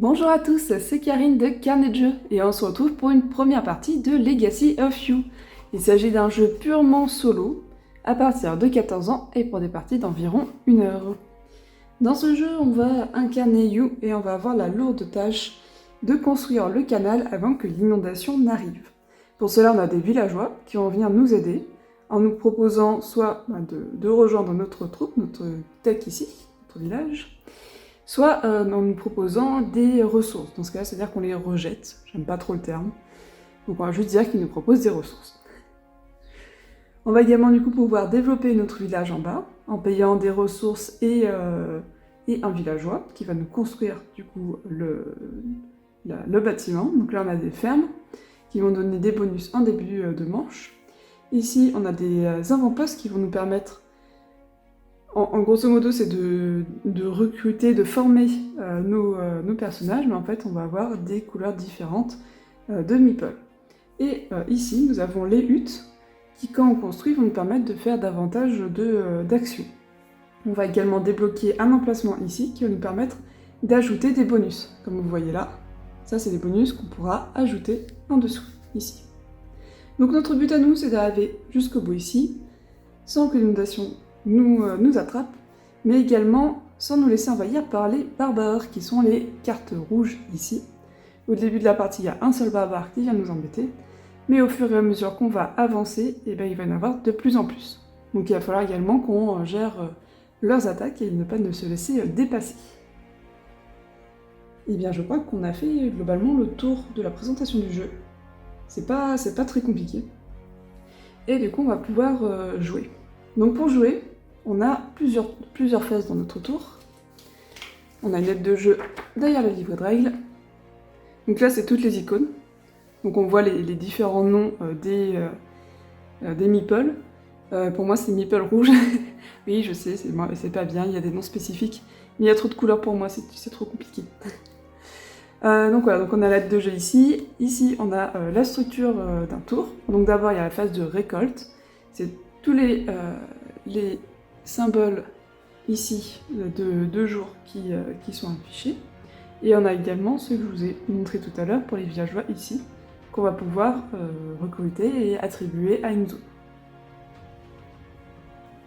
Bonjour à tous, c'est Karine de Carnet de Jeux et on se retrouve pour une première partie de Legacy of You. Il s'agit d'un jeu purement solo à partir de 14 ans et pour des parties d'environ 1 heure. Dans ce jeu, on va incarner You et on va avoir la lourde tâche de construire le canal avant que l'inondation n'arrive. Pour cela, on a des villageois qui vont venir nous aider en nous proposant soit de rejoindre notre troupe, notre tech ici, notre village, soit en nous proposant des ressources. Dans ce cas-là, c'est-à-dire qu'on les rejette. J'aime pas trop le terme. Donc on va juste dire qu'ils nous proposent des ressources. On va également du coup pouvoir développer notre village en bas, en payant des ressources et un villageois qui va nous construire du coup le bâtiment. Donc là on a des fermes qui vont donner des bonus en début de manche. Ici on a des avant-postes qui vont nous permettre, en grosso modo, c'est de recruter, de former nos personnages, mais en fait, on va avoir des couleurs différentes de meeple. Et ici, nous avons les huttes qui, quand on construit, vont nous permettre de faire davantage d'actions. On va également débloquer un emplacement ici qui va nous permettre d'ajouter des bonus. Comme vous voyez là, ça, c'est des bonus qu'on pourra ajouter en dessous, ici. Donc notre but à nous, c'est d'arriver jusqu'au bout ici, sans que l'inondation nous attrape, mais également sans nous laisser envahir par les barbares, qui sont les cartes rouges ici. Au début de la partie, il y a un seul barbare qui vient nous embêter, mais au fur et à mesure qu'on va avancer, il va y en avoir de plus en plus. Donc il va falloir également qu'on gère leurs attaques et ne pas se laisser dépasser. Et bien je crois qu'on a fait globalement le tour de la présentation du jeu. C'est pas très compliqué. Et du coup on va pouvoir jouer. Donc pour jouer, on a plusieurs phases dans notre tour. On a une aide de jeu derrière le livre de règles. Donc là, c'est toutes les icônes. Donc on voit les différents noms des meeples. Pour moi, c'est meeple rouge. Oui, je sais, c'est pas bien, il y a des noms spécifiques. Mais il y a trop de couleurs pour moi, c'est trop compliqué. Donc voilà, donc on a l'aide de jeu ici. Ici, on a la structure d'un tour. Donc d'abord, il y a la phase de récolte. C'est tous les symboles ici de 2 jours qui sont affichés. Et on a également ceux que je vous ai montré tout à l'heure pour les villageois ici, qu'on va pouvoir recruter et attribuer à une zone.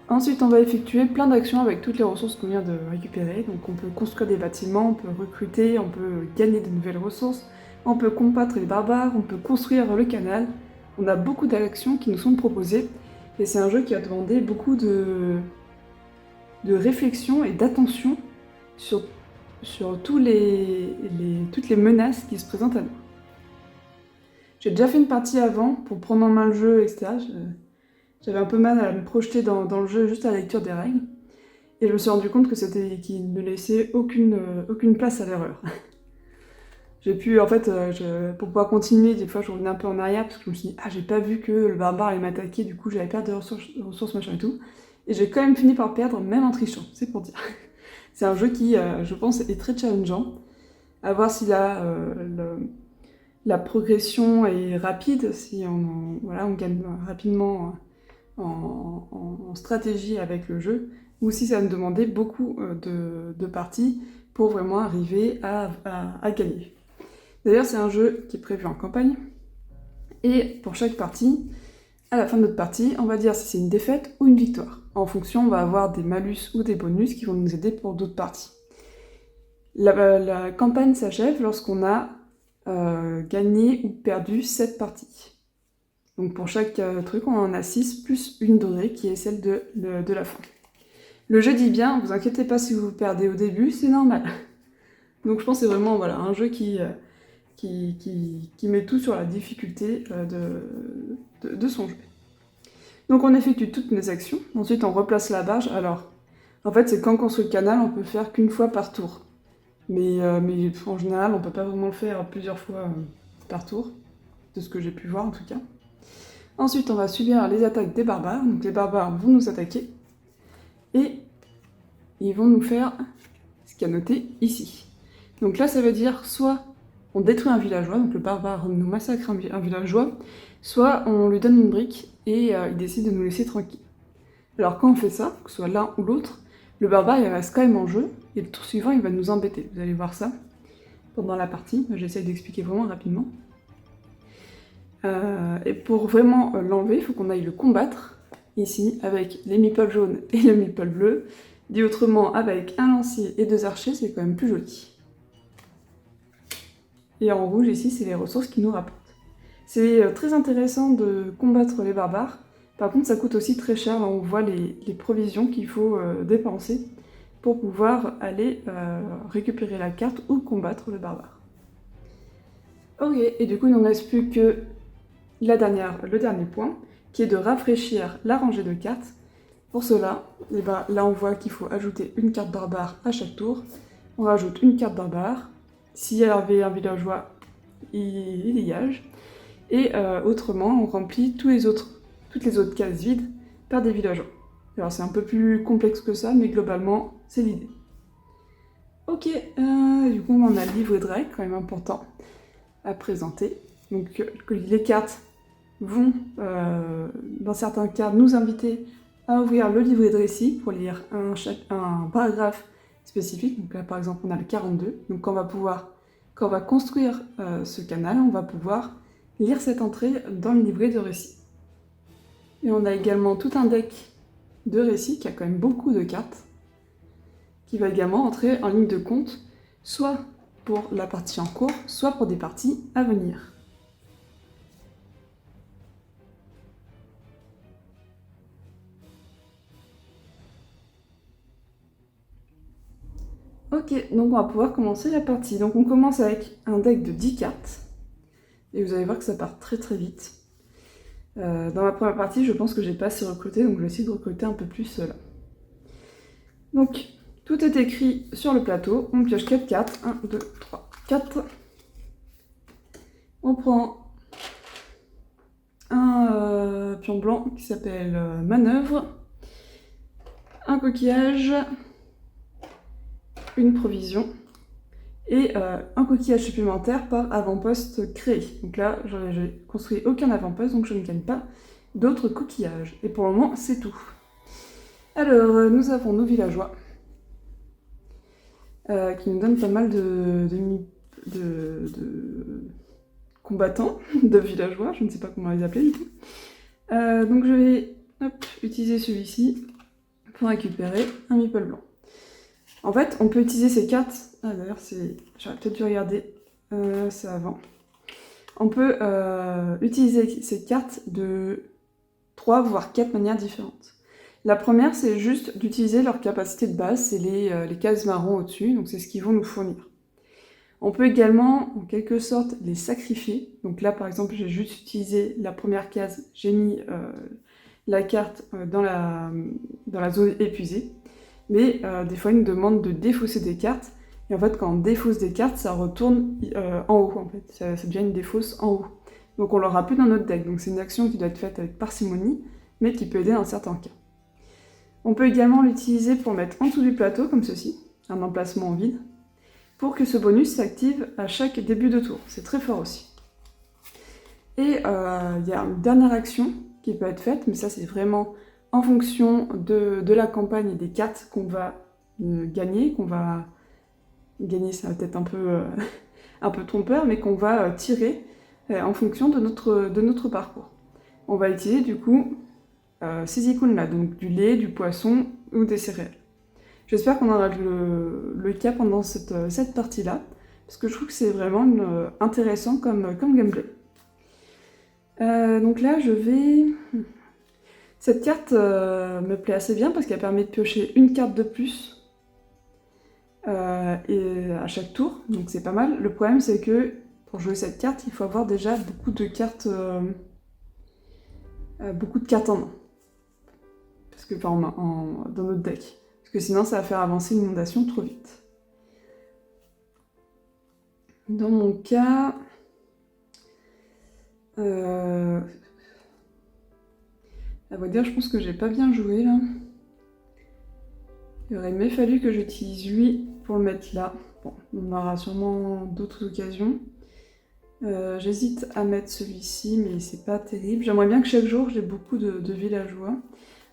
Ensuite, on va effectuer plein d'actions avec toutes les ressources qu'on vient de récupérer. Donc on peut construire des bâtiments, on peut recruter, on peut gagner de nouvelles ressources, on peut combattre les barbares, on peut construire le canal. On a beaucoup d'actions qui nous sont proposées. Et c'est un jeu qui a demandé beaucoup de réflexion et d'attention sur toutes les menaces qui se présentent à nous. J'ai déjà fait une partie avant pour prendre en main le jeu, etc. J'avais un peu mal à me projeter dans le jeu juste à la lecture des règles. Et je me suis rendu compte que qu'il ne laissait aucune place à l'erreur. J'ai pu, en fait, pour pouvoir continuer, des fois je revenais un peu en arrière parce que je me suis dit « Ah, j'ai pas vu que le barbare allait m'attaquer, du coup j'allais perdre des ressources, machin et tout. » Et j'ai quand même fini par perdre, même en trichant, c'est pour dire. C'est un jeu qui, je pense, est très challengeant. À voir si la progression est rapide, si on gagne rapidement en stratégie avec le jeu, ou si ça va me demander beaucoup de parties pour vraiment arriver à gagner. D'ailleurs, c'est un jeu qui est prévu en campagne, et pour chaque partie, à la fin de notre partie, on va dire si c'est une défaite ou une victoire. En fonction, on va avoir des malus ou des bonus qui vont nous aider pour d'autres parties. La campagne s'achève lorsqu'on a gagné ou perdu 7 parties. Donc pour chaque truc, on en a 6, plus une donnée qui est celle de la fin. Le jeu dit bien, vous inquiétez pas si vous perdez au début, c'est normal. Donc je pense que c'est vraiment un jeu qui met tout sur la difficulté de son jeu. Donc on effectue toutes nos actions, ensuite on replace la barge. Alors, en fait, c'est quand on construit le canal, on peut faire qu'une fois par tour. Mais en général, on peut pas vraiment le faire plusieurs fois par tour, de ce que j'ai pu voir en tout cas. Ensuite, on va subir les attaques des barbares. Donc les barbares vont nous attaquer, et ils vont nous faire ce qu'il y a noté ici. Donc là, ça veut dire soit on détruit un villageois, donc le barbare nous massacre un villageois, soit on lui donne une brique et il décide de nous laisser tranquille. Alors quand on fait ça, que ce soit l'un ou l'autre, le barbare il reste quand même en jeu, et le tour suivant il va nous embêter, vous allez voir ça. pendant la partie. J'essaye d'expliquer vraiment rapidement. Et pour vraiment l'enlever, il faut qu'on aille le combattre, ici, avec les meeples jaunes et le meeple bleu. Dit autrement, avec un lancier et 2 archers, c'est quand même plus joli. Et en rouge, ici, c'est les ressources qui nous rapportent. C'est très intéressant de combattre les barbares. Par contre, ça coûte aussi très cher. Là, on voit les provisions qu'il faut dépenser pour pouvoir aller récupérer la carte ou combattre le barbare. Ok, et du coup, il ne reste plus que le dernier point, qui est de rafraîchir la rangée de cartes. Pour cela, là, on voit qu'il faut ajouter une carte barbare à chaque tour. On rajoute une carte barbare. S'il y avait un villageois, il dégage. Et autrement, on remplit toutes les autres cases vides par des villageois. Alors c'est un peu plus complexe que ça, mais globalement, c'est l'idée. Ok, du coup on a le livret de règles, quand même important à présenter. Donc les cartes vont, dans certains cas, nous inviter à ouvrir le livret de récit pour lire un paragraphe spécifique. Donc là par exemple on a le 42, donc quand on va construire ce canal, on va pouvoir lire cette entrée dans le livret de récit. Et on a également tout un deck de récit qui a quand même beaucoup de cartes, qui va également entrer en ligne de compte, soit pour la partie en cours, soit pour des parties à venir. Ok, donc on va pouvoir commencer la partie. Donc on commence avec un deck de 10 cartes, et vous allez voir que ça part très très vite. Dans ma première partie, je pense que j'ai pas assez recruté, donc je vais essayer de recruter un peu plus là. Donc, tout est écrit sur le plateau. On pioche 4 cartes. 1, 2, 3, 4. On prend un pion blanc qui s'appelle manœuvre, un coquillage, une provision et un coquillage supplémentaire par avant-poste créé. Donc là, je n'ai construit aucun avant-poste, donc je ne gagne pas d'autres coquillages. Et pour le moment, c'est tout. Alors, nous avons nos villageois qui nous donnent pas mal de combattants, de villageois, je ne sais pas comment les appeler du tout. Donc je vais utiliser celui-ci pour récupérer un meeple blanc. En fait, on peut utiliser ces cartes. Ah d'ailleurs, j'aurais peut-être dû regarder, c'est avant. On peut utiliser ces cartes de 3 voire 4 manières différentes. La première, c'est juste d'utiliser leur capacité de base, c'est les cases marron au-dessus, donc c'est ce qu'ils vont nous fournir. On peut également, en quelque sorte, les sacrifier. Donc là, par exemple, j'ai juste utilisé la première case, j'ai mis la carte dans la zone épuisée. Mais des fois, ils nous demandent de défausser des cartes. Et en fait, quand on défausse des cartes, ça retourne en haut, en fait. Ça devient une défausse en haut. Donc on l'aura plus dans notre deck. Donc c'est une action qui doit être faite avec parcimonie, mais qui peut aider dans certains cas. On peut également l'utiliser pour mettre en dessous du plateau, comme ceci, un emplacement vide, pour que ce bonus s'active à chaque début de tour. C'est très fort aussi. Et il y a une dernière action qui peut être faite, mais ça c'est vraiment en fonction de la campagne et des cartes qu'on va gagner, ça va peut-être un peu trompeur, mais qu'on va tirer en fonction de notre parcours. On va utiliser du coup ces icônes-là, donc du lait, du poisson ou des céréales. J'espère qu'on aura le cas pendant cette partie-là, parce que je trouve que c'est vraiment intéressant comme gameplay. Donc là, cette carte me plaît assez bien parce qu'elle permet de piocher une carte de plus et à chaque tour, donc c'est pas mal. Le problème, c'est que pour jouer cette carte, il faut avoir déjà beaucoup de cartes en main. Parce que, dans notre deck. Parce que sinon, ça va faire avancer l'inondation trop vite. Dans mon cas... à vrai dire, je pense que j'ai pas bien joué, là. Il aurait même fallu que j'utilise lui pour le mettre là. Bon, on aura sûrement d'autres occasions. J'hésite à mettre celui-ci, mais c'est pas terrible. J'aimerais bien que chaque jour, j'ai beaucoup de villageois.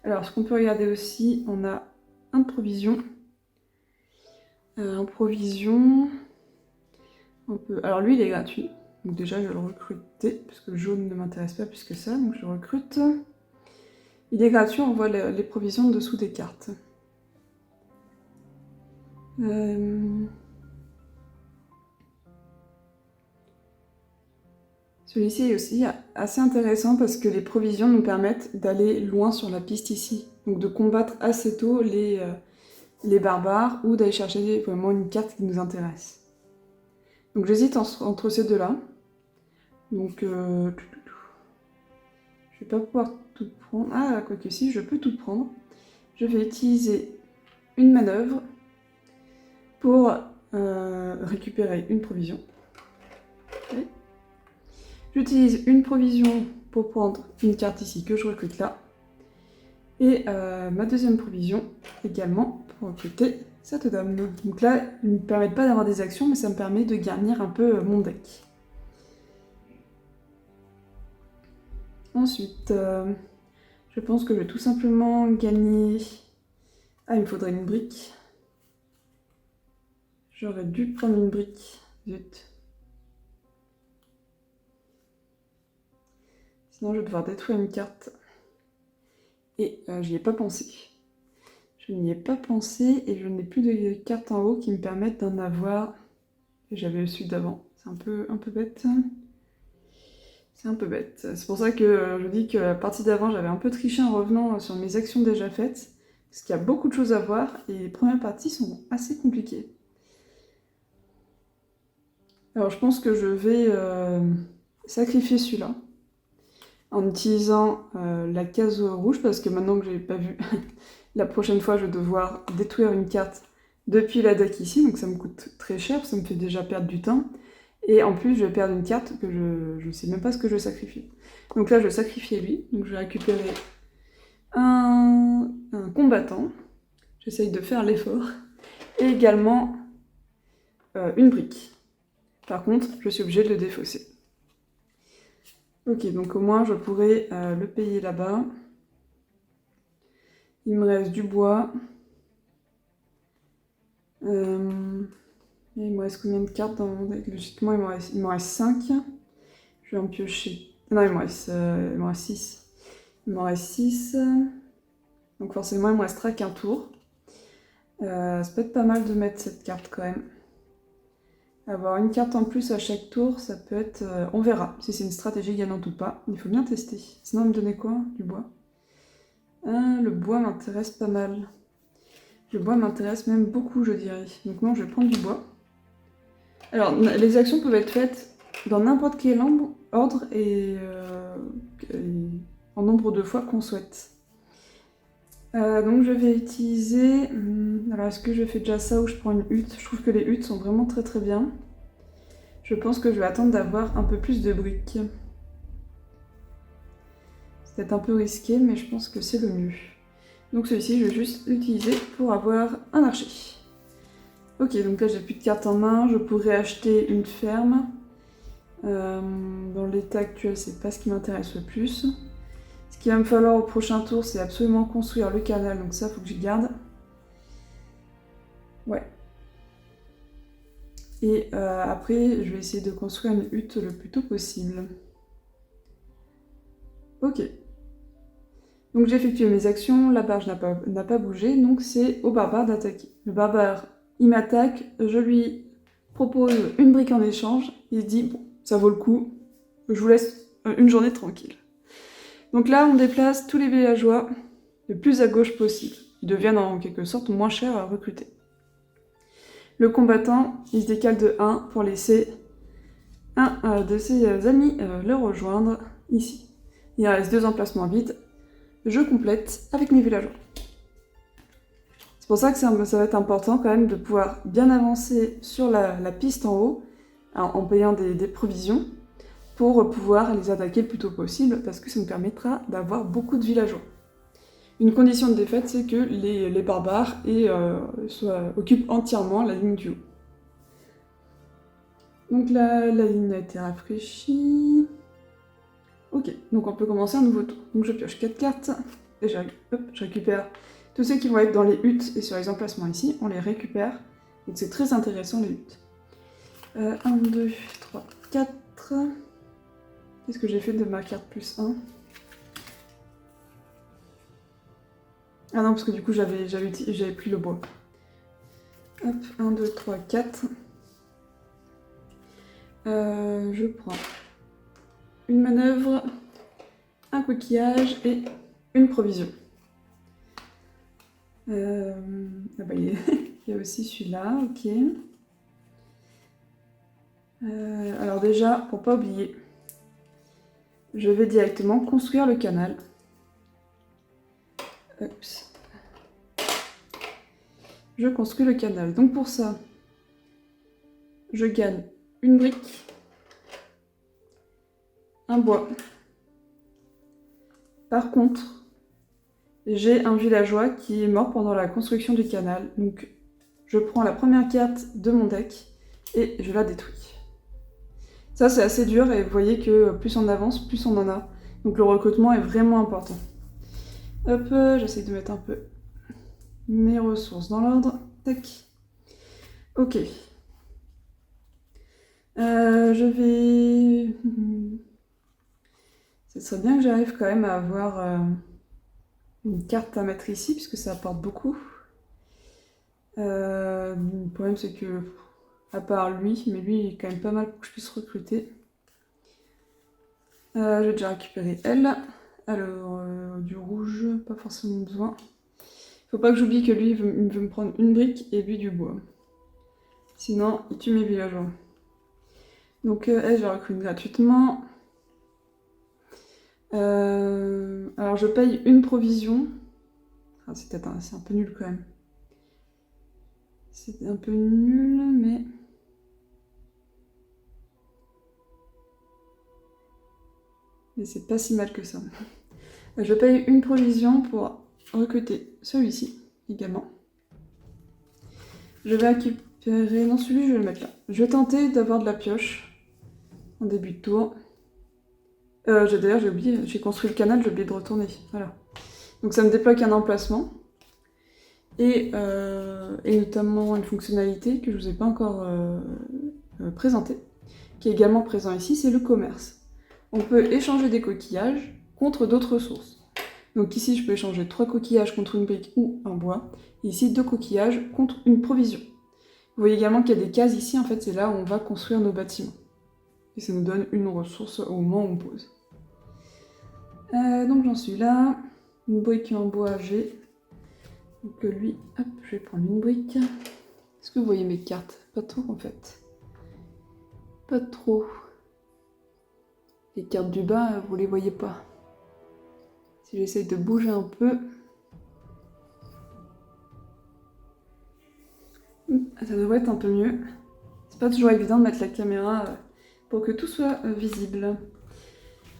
Alors, ce qu'on peut regarder aussi, on a un de provision. En provision, un peu... Alors lui, il est gratuit. Donc déjà, je vais le recruter, parce que le jaune ne m'intéresse pas plus que ça, donc je le recrute. Il est gratuit, on voit les provisions dessous des cartes. Celui-ci est aussi assez intéressant parce que les provisions nous permettent d'aller loin sur la piste ici. Donc de combattre assez tôt les barbares ou d'aller chercher vraiment une carte qui nous intéresse. Donc j'hésite entre ces deux-là. Donc je vais pas pouvoir tout prendre. Ah, quoique si, je peux tout prendre. Je vais utiliser une manœuvre pour récupérer une provision. Okay. J'utilise une provision pour prendre une carte ici que je recrute là. Et ma deuxième provision également pour recruter cette dame. Donc là, ils ne me permettent pas d'avoir des actions, mais ça me permet de garnir un peu mon deck. Ensuite, je pense que je vais tout simplement gagner... Ah, il me faudrait une brique. J'aurais dû prendre une brique. Zut. Sinon, je vais devoir détruire une carte. Et j'y ai pas pensé. Je n'y ai pas pensé et je n'ai plus de cartes en haut qui me permettent d'en avoir. J'avais celui d'avant. C'est un peu bête. C'est un peu bête. C'est pour ça que je dis que la partie d'avant, j'avais un peu triché en revenant sur mes actions déjà faites. Parce qu'il y a beaucoup de choses à voir et les premières parties sont assez compliquées. Alors je pense que je vais sacrifier celui-là. En utilisant la case rouge, parce que maintenant que je n'ai pas vu, la prochaine fois je vais devoir détruire une carte depuis la deck ici, donc ça me coûte très cher, ça me fait déjà perdre du temps, et en plus je vais perdre une carte que je ne sais même pas ce que je vais sacrifier. Donc là je vais sacrifier lui, donc je vais récupérer un combattant, j'essaye de faire l'effort, et également une brique. Par contre, je suis obligée de le défausser. Ok, donc au moins je pourrais le payer là-bas. Il me reste du bois. Il me reste combien de cartes dans mon deck? Logiquement, il m'en reste 5. Je vais en piocher. Non, il m'en reste 6. Il m'en reste 6. Donc forcément, il me restera qu'un tour. Ça peut être pas mal de mettre cette carte quand même. Avoir une carte en plus à chaque tour, ça peut être... on verra si c'est une stratégie gagnante ou pas. Il faut bien tester. Sinon, me donner quoi? Du bois. Le bois m'intéresse pas mal. Le bois m'intéresse même beaucoup, je dirais. Donc non, je vais prendre du bois. Alors, les actions peuvent être faites dans n'importe quel ordre et en nombre de fois qu'on souhaite. Donc je vais utiliser... Alors est-ce que je fais déjà ça ou je prends une hutte? Je trouve que les huttes sont vraiment très très bien. Je pense que je vais attendre d'avoir un peu plus de briques. C'est peut-être un peu risqué, mais je pense que c'est le mieux. Donc celui-ci, je vais juste l'utiliser pour avoir un archer. Ok, donc là j'ai plus de cartes en main, je pourrais acheter une ferme. Dans l'état actuel, c'est pas ce qui m'intéresse le plus. Ce qu'il va me falloir au prochain tour, c'est absolument construire le canal, donc ça, faut que j'y garde. Ouais. Et après, je vais essayer de construire une hutte le plus tôt possible. Ok. Donc j'ai effectué mes actions, la barge n'a pas bougé, donc c'est au barbare d'attaquer. Le barbare, il m'attaque, je lui propose une brique en échange, il se dit, bon, ça vaut le coup, je vous laisse une journée tranquille. Donc là, on déplace tous les villageois le plus à gauche possible. Ils deviennent en quelque sorte moins chers à recruter. Le combattant, il se décale de 1 pour laisser un de ses amis le rejoindre ici. Il reste 2 emplacements vides. Je complète avec mes villageois. C'est pour ça que ça va être important quand même de pouvoir bien avancer sur la piste en haut, en payant des provisions, pour pouvoir les attaquer le plus tôt possible, parce que ça nous permettra d'avoir beaucoup de villageois. Une condition de défaite, c'est que les barbares occupent entièrement la ligne du haut. Donc là, la ligne a été rafraîchie. Ok, donc on peut commencer un nouveau tour. Donc je pioche 4 cartes, et je récupère tous ceux qui vont être dans les huttes et sur les emplacements ici, on les récupère. Donc c'est très intéressant les huttes. 1, 2, 3, 4. Qu'est-ce que j'ai fait de ma carte plus 1? Ah non, parce que du coup, j'avais pris le bois. Hop, 1, 2, 3, 4. Je prends une manœuvre, un coquillage et une provision. Ah bah, il y a aussi celui-là, ok. Alors déjà, pour pas oublier, je vais directement construire le canal. Oups. Je construis le canal. Donc pour ça, je gagne une brique, un bois. Par contre, j'ai un villageois qui est mort pendant la construction du canal. Donc je prends la première carte de mon deck et je la détruis. Ça c'est assez dur et vous voyez que plus on avance, plus on en a. Donc le recrutement est vraiment important. Hop, j'essaie de mettre un peu mes ressources dans l'ordre. Tac. Ok. Je vais... Ce serait bien que j'arrive quand même à avoir une carte à mettre ici, puisque ça apporte beaucoup. Le problème c'est que, à part lui, mais lui il est quand même pas mal pour que je puisse recruter. J'ai déjà récupéré elle. Alors, du rouge, pas forcément besoin. Faut pas que j'oublie que lui il veut me prendre une brique et lui du bois. Sinon, il tue mes villageois. Donc elle, je la recrute gratuitement. Alors je paye une provision. Ah, c'est un peu nul quand même. C'est un peu nul, mais... Mais c'est pas si mal que ça. Je paye une provision pour recruter celui-ci également. Je vais récupérer... Non, celui je vais le mettre là. Je vais tenter d'avoir de la pioche en début de tour. D'ailleurs, j'ai oublié, j'ai construit le canal, j'ai oublié de retourner. Voilà. Donc ça me débloque un emplacement. Et notamment une fonctionnalité que je ne vous ai pas encore présentée, qui est également présent ici, c'est le commerce. On peut échanger des coquillages contre d'autres ressources. Donc ici, je peux échanger 3 coquillages contre une brique ou un bois. Et ici, 2 coquillages contre une provision. Vous voyez également qu'il y a des cases ici, en fait, c'est là où on va construire nos bâtiments. Et ça nous donne une ressource au moment où on pose. Donc j'en suis là. Une brique en bois, j'ai. Donc lui, hop, je vais prendre une brique. Est-ce que vous voyez mes cartes? Pas trop en fait. Pas trop. Les cartes du bas, vous les voyez pas. Si j'essaye de bouger un peu... Ça devrait être un peu mieux. C'est pas toujours évident de mettre la caméra pour que tout soit visible.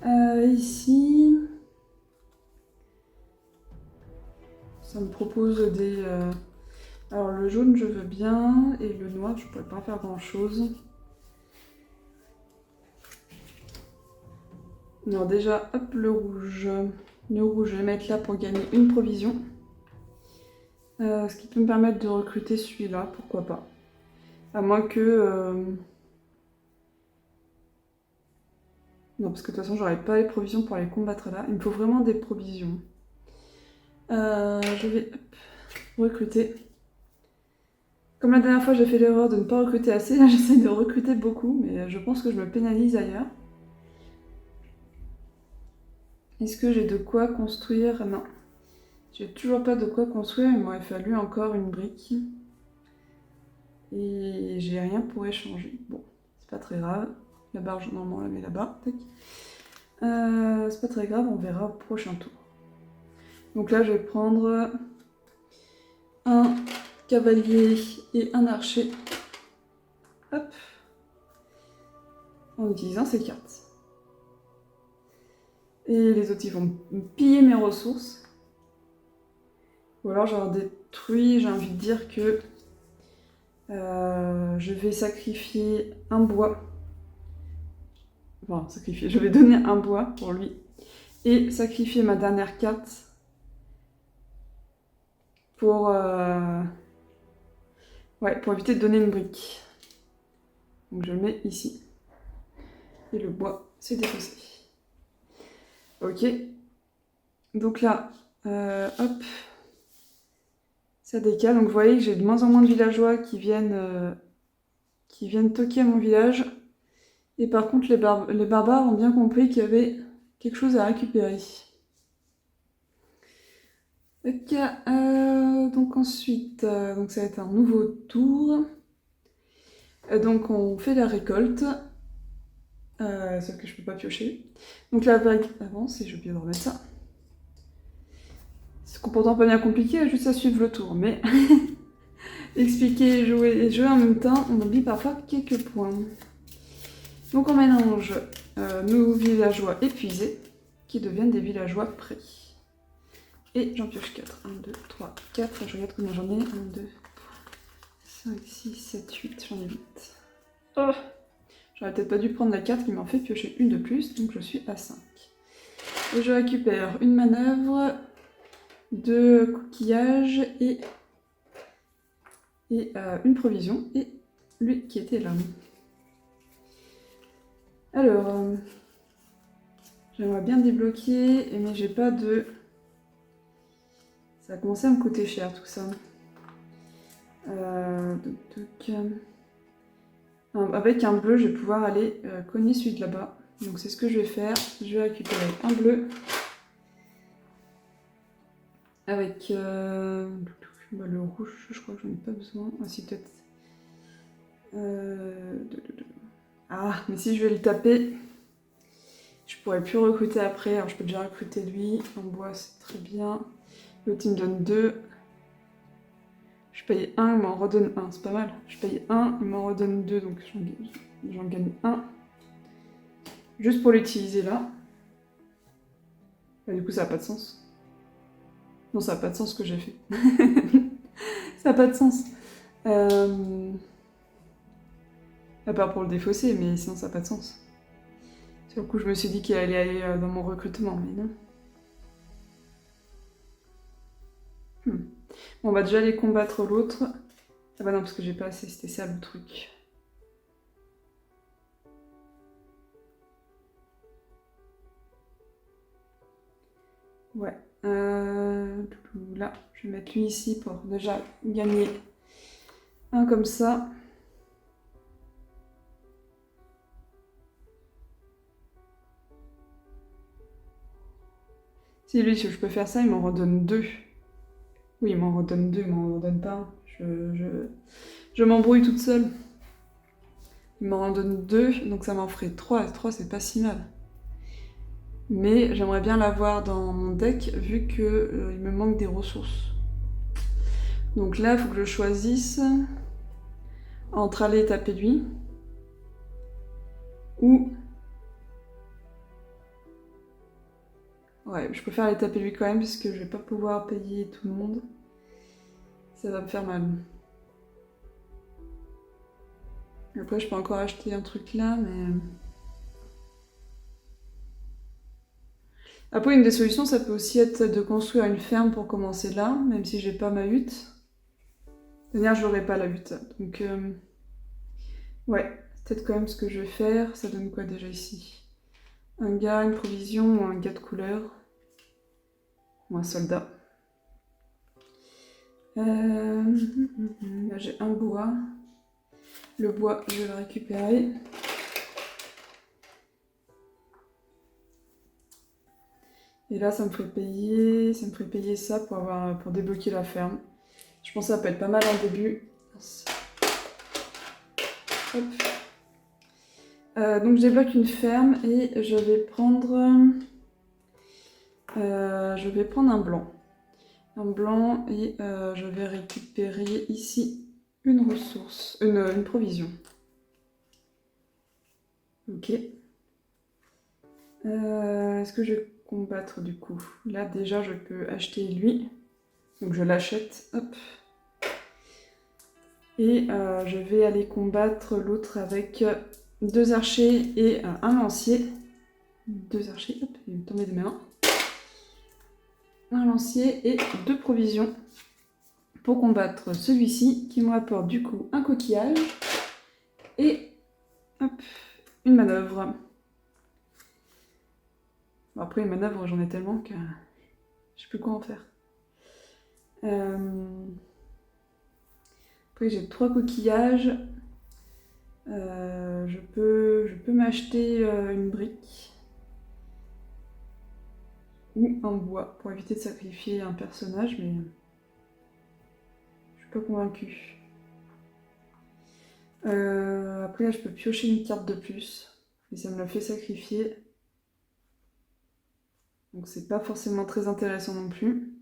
Ici... Ça me propose des... Alors le jaune je veux bien, et le noir je pourrais pas faire grand chose. Alors déjà, hop, le rouge. Le rouge, je vais mettre là pour gagner une provision. Ce qui peut me permettre de recruter celui-là, pourquoi pas. À moins que... Non, parce que de toute façon, j'aurais pas les provisions pour les combattre là. Il me faut vraiment des provisions. Je vais recruter. Comme la dernière fois, j'ai fait l'erreur de ne pas recruter assez. Là, j'essaie de recruter beaucoup, mais je pense que je me pénalise ailleurs. Est-ce que j'ai de quoi construire? Non. J'ai toujours pas de quoi construire, il m'aurait fallu encore une brique. Et j'ai rien pour échanger. Bon, c'est pas très grave. La barre, normalement, on la met là-bas. C'est pas très grave, on verra au prochain tour. Donc là, je vais prendre un cavalier et un archer. Hop. En utilisant ces cartes. Et les autres, ils vont me piller mes ressources. Ou alors, j'en détruis, j'ai envie de dire que je vais sacrifier un bois. Enfin, sacrifier, je vais donner un bois pour lui. Et sacrifier ma dernière carte pour éviter de donner une brique. Donc je le mets ici. Et le bois s'est défaussé. Ok. Donc là, hop, ça décale. Donc vous voyez que j'ai de moins en moins de villageois qui viennent toquer à mon village. Et par contre, les barbares ont bien compris qu'il y avait quelque chose à récupérer. Ok, donc ensuite, donc ça va être un nouveau tour. Donc on fait la récolte, sauf que je peux pas piocher. Donc la vague avance et j'ai oublié de remettre ça. C'est pourtant pas bien compliqué, juste à suivre le tour, mais expliquer et jouer en même temps, on oublie parfois quelques points. Donc on mélange nos villageois épuisés qui deviennent des villageois prêts. Et j'en pioche 4. 1, 2, 3, 4. Je regarde combien j'en ai. 1, 2, 5, 6, 7, 8. J'en ai 8. Oh, j'aurais peut-être pas dû prendre la 4 qui m'en fait piocher une de plus, donc je suis à 5. Et je récupère une manœuvre, 2 coquillages et une provision, et lui qui était là. Alors, j'aimerais bien débloquer, mais j'ai pas de... Ça a commencé à me coûter cher tout ça. Avec un bleu, je vais pouvoir aller cogner celui de là-bas. Donc c'est ce que je vais faire. Je vais récupérer un bleu. Avec le rouge, je crois que j'en ai pas besoin. Ah si, peut-être. Ah, mais si je vais le taper, je pourrais plus recruter après. Alors je peux déjà recruter lui. En bois, c'est très bien. L'autre, il me donne 2. Je paye 1, il m'en redonne 1, c'est pas mal. Je paye 1, il m'en redonne 2, donc j'en gagne 1. Juste pour l'utiliser là. Et du coup, ça n'a pas de sens. Non, ça n'a pas de sens ce que j'ai fait. Ça n'a pas de sens. À part pour le défausser, mais sinon ça n'a pas de sens. Sur le coup, je me suis dit qu'il allait aller dans mon recrutement, mais non. Bon, on va déjà aller combattre l'autre. Ah bah non, parce que j'ai pas assez, c'était ça le truc. Ouais. Là, je vais mettre lui ici pour déjà gagner un comme ça. Si lui, si je peux faire ça, il m'en redonne 2. Oui, il m'en redonne 2, il m'en redonne pas un. Je m'embrouille toute seule. Il m'en redonne 2, donc ça m'en ferait 3. 3, c'est pas si mal. Mais j'aimerais bien l'avoir dans mon deck, vu qu'il me manque des ressources. Donc là, il faut que je choisisse entre aller taper lui, ou... Ouais, je préfère aller taper lui quand même, parce que je vais pas pouvoir payer tout le monde. Ça va me faire mal. Après, je peux encore acheter un truc là, mais... Après, une des solutions, ça peut aussi être de construire une ferme pour commencer là, même si j'ai pas ma hutte. D'ailleurs, je n'aurai pas la hutte. Donc, ouais, c'est peut-être quand même ce que je vais faire. Ça donne quoi déjà ici? Un gars, une provision ou un gars de couleur? Ou un soldat. Là, j'ai un bois. Le bois, je vais le récupérer. Et là, ça me ferait payer ça pour débloquer la ferme. Je pense que ça peut être pas mal en début. Hop. Donc je débloque une ferme et je vais prendre un blanc. Un blanc et je vais récupérer ici une ressource, une provision. Ok. Est-ce que je vais combattre du coup? Là déjà je peux acheter lui. Donc je l'achète. Hop. Et je vais aller combattre l'autre avec 2 archers et un lancier. 2 archers, hop, il est tombé de mes mains. Un lancier et 2 provisions pour combattre celui-ci qui me rapporte du coup un coquillage et Hop, une manœuvre. Bon, après, une manœuvre, j'en ai tellement que je sais plus quoi en faire. Après, j'ai 3 coquillages. Je peux m'acheter une brique ou un bois pour éviter de sacrifier un personnage, mais je suis pas convaincue. Après, là, je peux piocher une carte de plus, et ça me la fait sacrifier. Donc c'est pas forcément très intéressant non plus.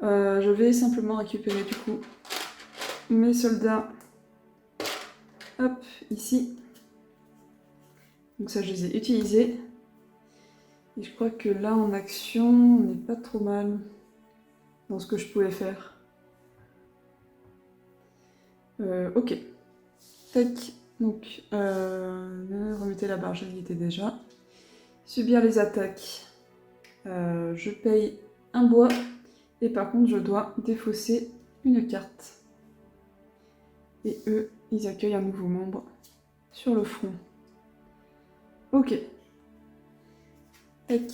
Je vais simplement récupérer du coup mes soldats. Hop, ici. Donc ça, je les ai utilisés. Et je crois que là, en action, on n'est pas trop mal dans ce que je pouvais faire. Ok. Tac. Donc, remettez la barre, j'y étais déjà. Subir les attaques. Je paye un bois. Et par contre, je dois défausser une carte. Et eux, ils accueillent un nouveau membre sur le front. Ok. Tac.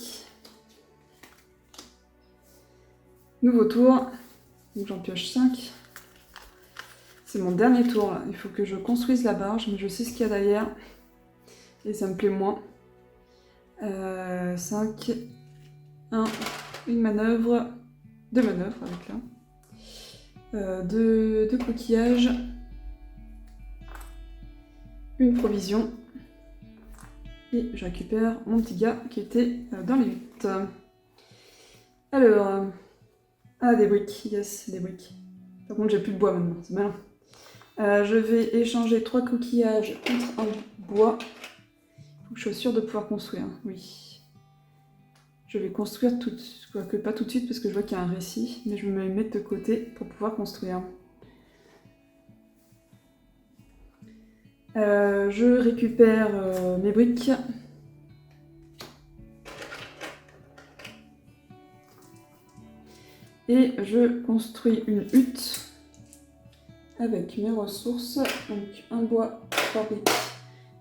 Nouveau tour. Donc j'en pioche 5. C'est mon dernier tour là. Il faut que je construise la barge, mais je sais ce qu'il y a derrière. Et ça me plaît moins. 5. 1. Une manœuvre. 2 manœuvres avec là. 2 coquillages. Une provision. Et je récupère mon petit gars qui était dans les 8. Alors. Ah, des briques. Yes, des briques. Par contre, j'ai plus de bois maintenant. C'est malin. Je vais échanger 3 coquillages contre un bois. Faut que je sois sûre de pouvoir construire. Oui. Je vais construire quoique pas tout de suite parce que je vois qu'il y a un récit, mais je vais me mettre de côté pour pouvoir construire. Je récupère mes briques. Et je construis une hutte avec mes ressources. Donc un bois, 3 briques,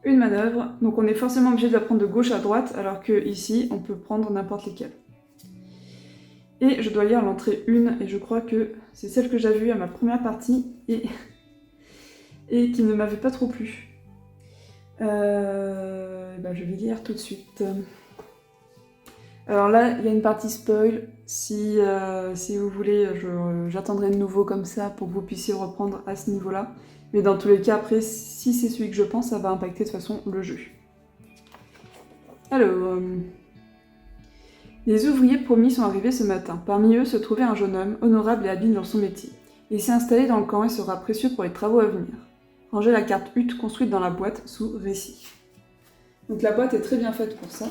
une manœuvre. Donc on est forcément obligé de la prendre de gauche à droite, alors que ici on peut prendre n'importe lesquelles. Et je dois lire l'entrée 1, et je crois que c'est celle que j'ai vue à ma première partie, et qui ne m'avait pas trop plu. Ben je vais lire tout de suite. Alors là, il y a une partie spoil. Si vous voulez, j'attendrai de nouveau comme ça pour que vous puissiez reprendre à ce niveau-là. Mais dans tous les cas, après, si c'est celui que je pense, ça va impacter de toute façon le jeu. Alors... Les ouvriers promis sont arrivés ce matin. Parmi eux se trouvait un jeune homme, honorable et habile dans son métier. Il s'est installé dans le camp et sera précieux pour les travaux à venir. Rangez la carte hutte construite dans la boîte sous récit. Donc la boîte est très bien faite pour ça.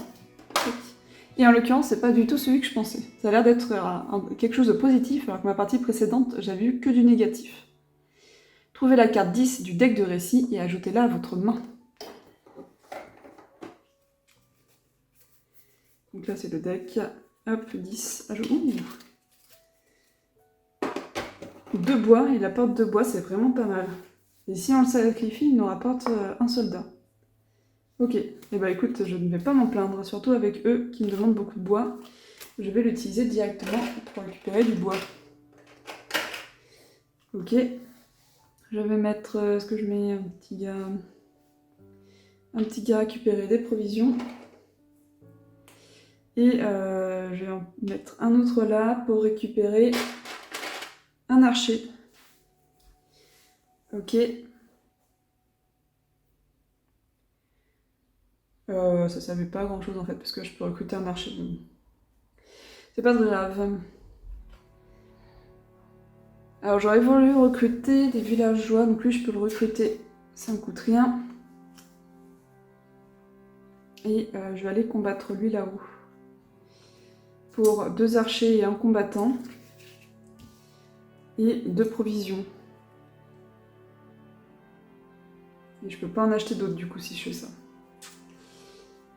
Et en l'occurrence, c'est pas du tout celui que je pensais. Ça a l'air d'être quelque chose de positif, alors que ma partie précédente, j'avais eu que du négatif. Trouvez la carte 10 du deck de récit et ajoutez-la à votre main. Donc là, c'est le deck. Hop, 10. Ouh. 2 bois, il apporte 2 bois, c'est vraiment pas mal. Et si on le sacrifie, il nous rapporte un soldat. Ok, et bah écoute, je ne vais pas m'en plaindre, surtout avec eux qui me demandent beaucoup de bois. Je vais l'utiliser directement pour récupérer du bois. Ok, je vais mettre, est-ce que je mets un petit gars récupérer des provisions. Et je vais en mettre un autre là pour récupérer un archer. Ok. Ça servait pas à grand chose en fait, parce que je peux recruter un archer. C'est pas très grave. Alors j'aurais voulu recruter des villageois, donc lui je peux le recruter, ça me coûte rien. Et je vais aller combattre lui là-haut. Pour 2 archers et un combattant. Et 2 provisions. Et je peux pas en acheter d'autres du coup si je fais ça.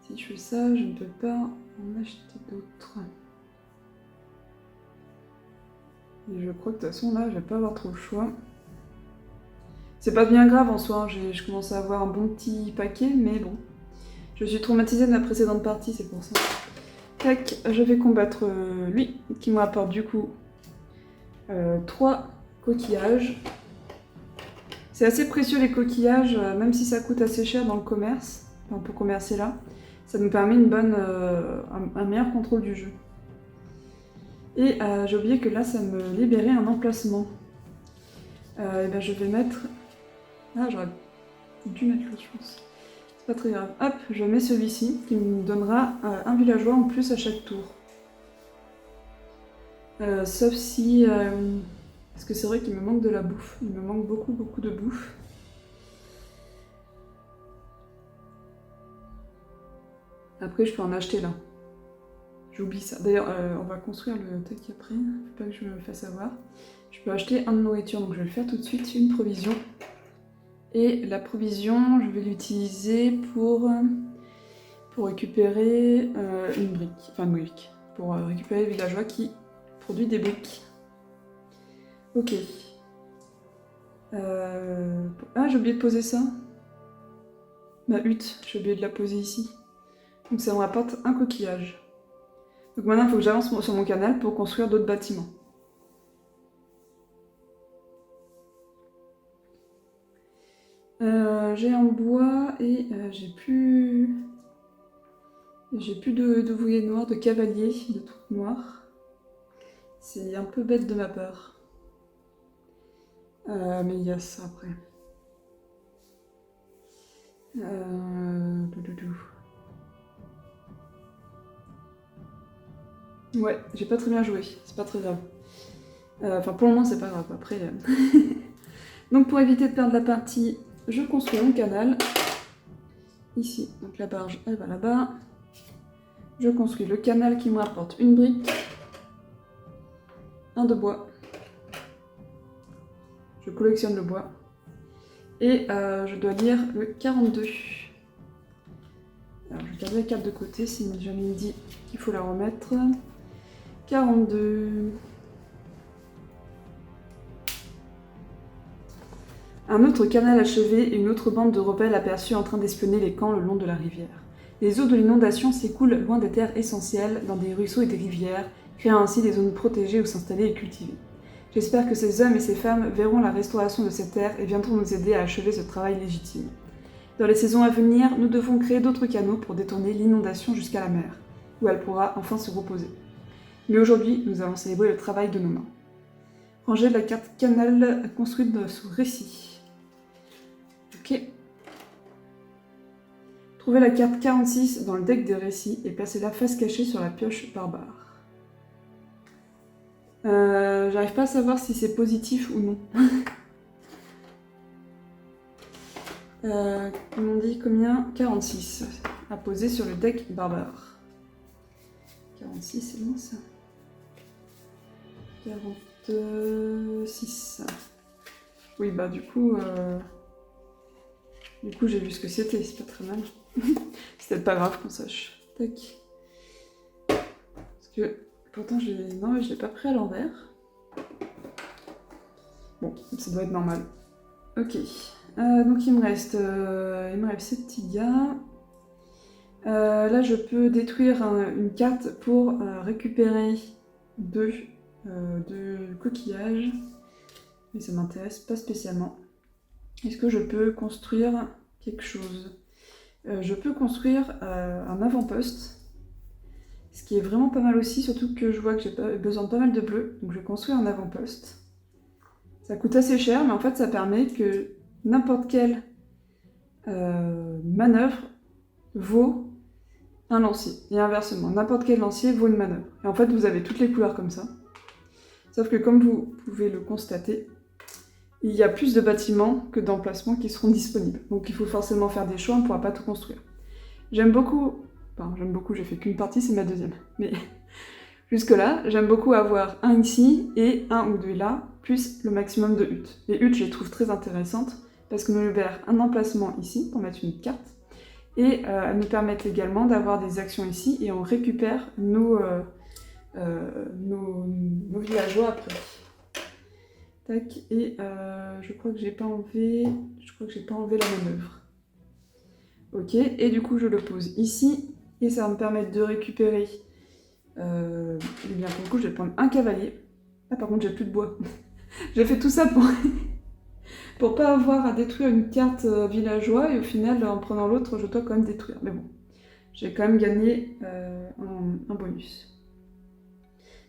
Si je fais ça, je ne peux pas en acheter d'autres. Et je crois que de toute façon là, je vais pas avoir trop le choix. C'est pas bien grave en soi, hein, je commence à avoir un bon petit paquet, mais bon. Je suis traumatisée de ma précédente partie, c'est pour ça. Tac, je vais combattre lui, qui me rapporte du coup 3 coquillages. C'est assez précieux les coquillages, même si ça coûte assez cher dans le commerce, enfin pour commercer là, ça nous permet un meilleur contrôle du jeu. Et j'ai oublié que là ça me libérait un emplacement. Et ben je vais mettre... Ah, j'aurais dû mettre l'autre, je pense. C'est pas très grave. Hop, je mets celui-ci qui me donnera un villageois en plus à chaque tour. Sauf si... parce que c'est vrai qu'il me manque de la bouffe. Il me manque beaucoup de bouffe. Après, je peux en acheter là. J'oublie ça. D'ailleurs, on va construire le tac après. Faut pas que je me fasse avoir. Je peux acheter un de nourriture, donc je vais le faire tout de suite. Une provision. Et la provision, je vais l'utiliser pour récupérer une brique. Enfin, une brique. Pour récupérer le villageois qui produit des briques. Ok. Ah, j'ai oublié de poser ça. Ma hutte, j'ai oublié de la poser ici. Donc ça me rapporte un coquillage. Donc maintenant, il faut que j'avance sur mon canal pour construire d'autres bâtiments. J'ai un bois et j'ai plus d'ouvriers noirs, de cavaliers, de troupes noires. C'est un peu bête de ma part. Mais il y a ça après. Ouais, j'ai pas très bien joué, c'est pas très grave. Enfin, pour le moment, c'est pas grave, après... Donc pour éviter de perdre la partie, je construis un canal. Ici, donc la barge, elle va là-bas. Je construis le canal qui me rapporte une brique. Un de bois. Je collectionne le bois. Et je dois lire le 42. Alors je garde la carte de côté, si jamais il me dit qu'il faut la remettre. 42. Un autre canal achevé et une autre bande de rebelles aperçus en train d'espionner les camps le long de la rivière. Les eaux de l'inondation s'écoulent loin des terres essentielles, dans des ruisseaux et des rivières, créant ainsi des zones protégées où s'installer et cultiver. J'espère que ces hommes et ces femmes verront la restauration de ces terres et viendront nous aider à achever ce travail légitime. Dans les saisons à venir, nous devons créer d'autres canaux pour détourner l'inondation jusqu'à la mer, où elle pourra enfin se reposer. Mais aujourd'hui, nous allons célébrer le travail de nos mains. Ranger la carte canal construite sous récit. Ok. Trouvez la carte 46 dans le deck des récits et placez-la face cachée sur la pioche barbare. J'arrive pas à savoir si c'est positif ou non. On dit combien? 46 à poser sur le deck barbare. 46, c'est bon ça? 46. Oui, bah du coup j'ai vu ce que c'était, c'est pas très mal. C'est peut-être pas grave qu'on sache. Tac. Parce que pourtant je l'ai pas pris à l'envers. Bon, ça doit être normal. Ok. Donc il me reste ces petits gars. Là je peux détruire une carte pour récupérer deux coquillages. Mais ça m'intéresse pas spécialement. Est-ce que je peux construire quelque chose? Je peux construire un avant-poste. Ce qui est vraiment pas mal aussi, surtout que je vois que j'ai besoin de pas mal de bleu. Donc je vais construire un avant-poste. Ça coûte assez cher, mais en fait ça permet que n'importe quelle manœuvre vaut un lancier. Et inversement, n'importe quel lancier vaut une manœuvre. Et en fait vous avez toutes les couleurs comme ça. Sauf que comme vous pouvez le constater, il y a plus de bâtiments que d'emplacements qui seront disponibles. Donc il faut forcément faire des choix, on ne pourra pas tout construire. J'aime beaucoup, j'ai fait qu'une partie, c'est ma deuxième. Mais jusque-là, j'aime beaucoup avoir un ici et un ou deux là, plus le maximum de huttes. Les huttes, je les trouve très intéressantes parce qu'elles nous libèrent un emplacement ici pour mettre une carte et elles nous permettent également d'avoir des actions ici et on récupère nos villageois après. Tac, et je crois que j'ai pas enlevé la manœuvre. Ok, et du coup je le pose ici, et ça va me permettre de récupérer, et bien pour le coup je vais prendre un cavalier. Ah par contre j'ai plus de bois. J'ai fait tout ça pour pas avoir à détruire une carte villageois, et au final en prenant l'autre je dois quand même détruire. Mais bon, j'ai quand même gagné un bonus.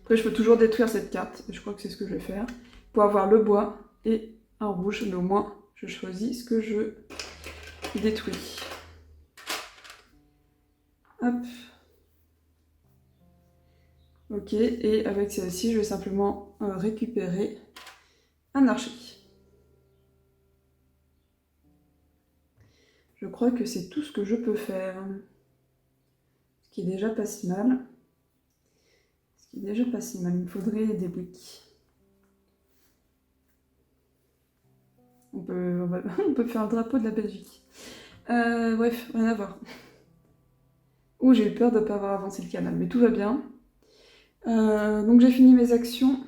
Après je peux toujours détruire cette carte, et je crois que c'est ce que je vais faire, pour avoir le bois et un rouge, mais au moins je choisis ce que je détruis. Hop. Ok, et avec celle-ci, je vais simplement récupérer un archer. Je crois que c'est tout ce que je peux faire. Ce qui est déjà pas si mal. Il me faudrait des briques. On peut faire un drapeau de la Belgique. Bref, rien à voir. Ouh, j'ai eu peur de ne pas avoir avancé le canal, mais tout va bien. Donc j'ai fini mes actions.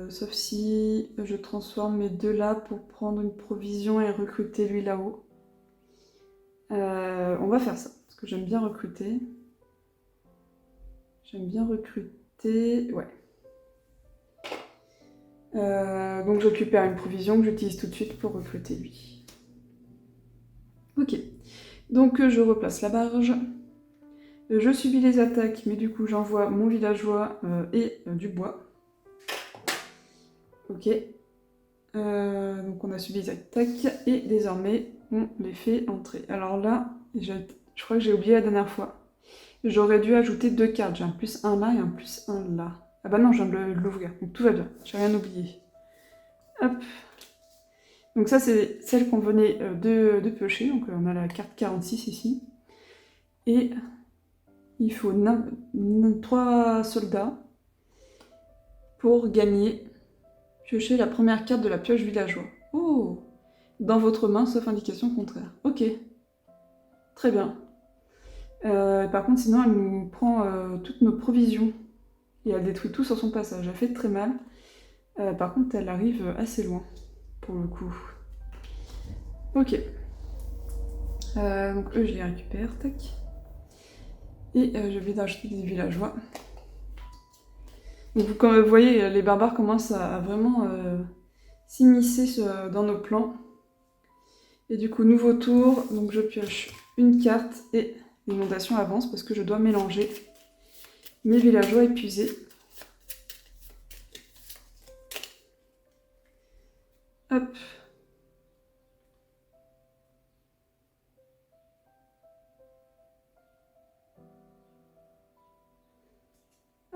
Sauf si je transforme mes deux là pour prendre une provision et recruter lui là-haut. On va faire ça, parce que j'aime bien recruter. Ouais. Donc je récupère une provision que j'utilise tout de suite pour recruter lui. Ok. Donc je replace la barge. Je subis les attaques, mais du coup j'envoie mon villageois et du bois. Ok. Donc on a subi les attaques et désormais on les fait entrer. Alors là, je crois que j'ai oublié la dernière fois. J'aurais dû ajouter 2 cartes. J'ai un +1 là et un +1 là. Ah bah non, je viens de l'ouvrir, donc tout va bien. J'ai rien oublié. Hop. Donc ça c'est celle qu'on venait de piocher. Donc on a la carte 46 ici. Et il faut 3 soldats pour gagner. Piocher la première carte de la pioche villageois. Oh! Dans votre main, sauf indication contraire. Ok. Très bien. Par contre, sinon, elle nous prend toutes nos provisions. Et elle détruit tout sur son passage. Elle fait très mal. Par contre, elle arrive assez loin, pour le coup. Ok. Donc eux, je les récupère. Tac. Et je vais rajouter des villageois. Donc comme vous voyez, les barbares commencent à vraiment s'immiscer dans nos plans. Et du coup, nouveau tour, donc je pioche une carte et l'inondation avance parce que je dois mélanger mes villageois épuisés. Hop.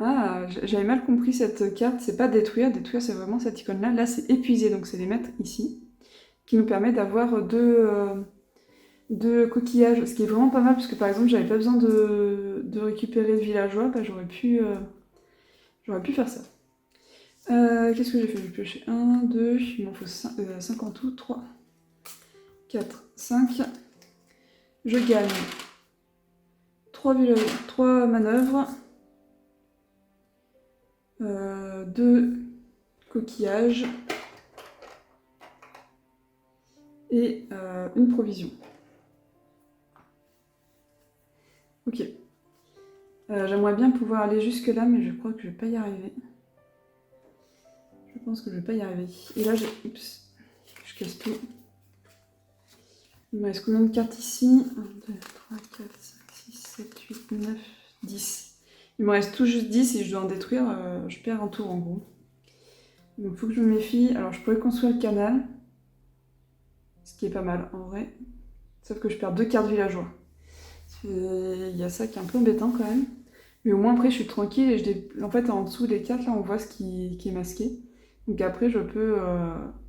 Ah, j'avais mal compris cette carte, c'est pas détruire, détruire c'est vraiment cette icône-là. Là c'est épuiser, donc c'est les mettre ici, qui nous permet d'avoir deux coquillages, ce qui est vraiment pas mal, parce que par exemple j'avais pas besoin de récupérer le villageois, bah, j'aurais pu faire ça. Qu'est-ce que j'ai fait? J'ai pioché 1, 2, il m'en faut 5 en tout, 3, 4, 5. Je gagne 3 manœuvres, 2 coquillages et une provision. Ok. J'aimerais bien pouvoir aller jusque là, mais je crois que je vais pas y arriver. Je pense que je vais pas y arriver. Et là, oups, je casse tout. Il me reste combien de cartes ici? 1, 2, 3, 4, 5, 6, 7, 8, 9, 10. Il me reste tout juste 10 et je dois en détruire. Je perds un tour en gros. Donc il faut que je me méfie. Alors je pourrais construire le canal. Ce qui est pas mal en vrai. Sauf que je perds 2 cartes villageois. Il y a ça qui est un peu embêtant quand même. Mais au moins après je suis tranquille et en fait en dessous des cartes là on voit ce qui est masqué. Donc après je peux,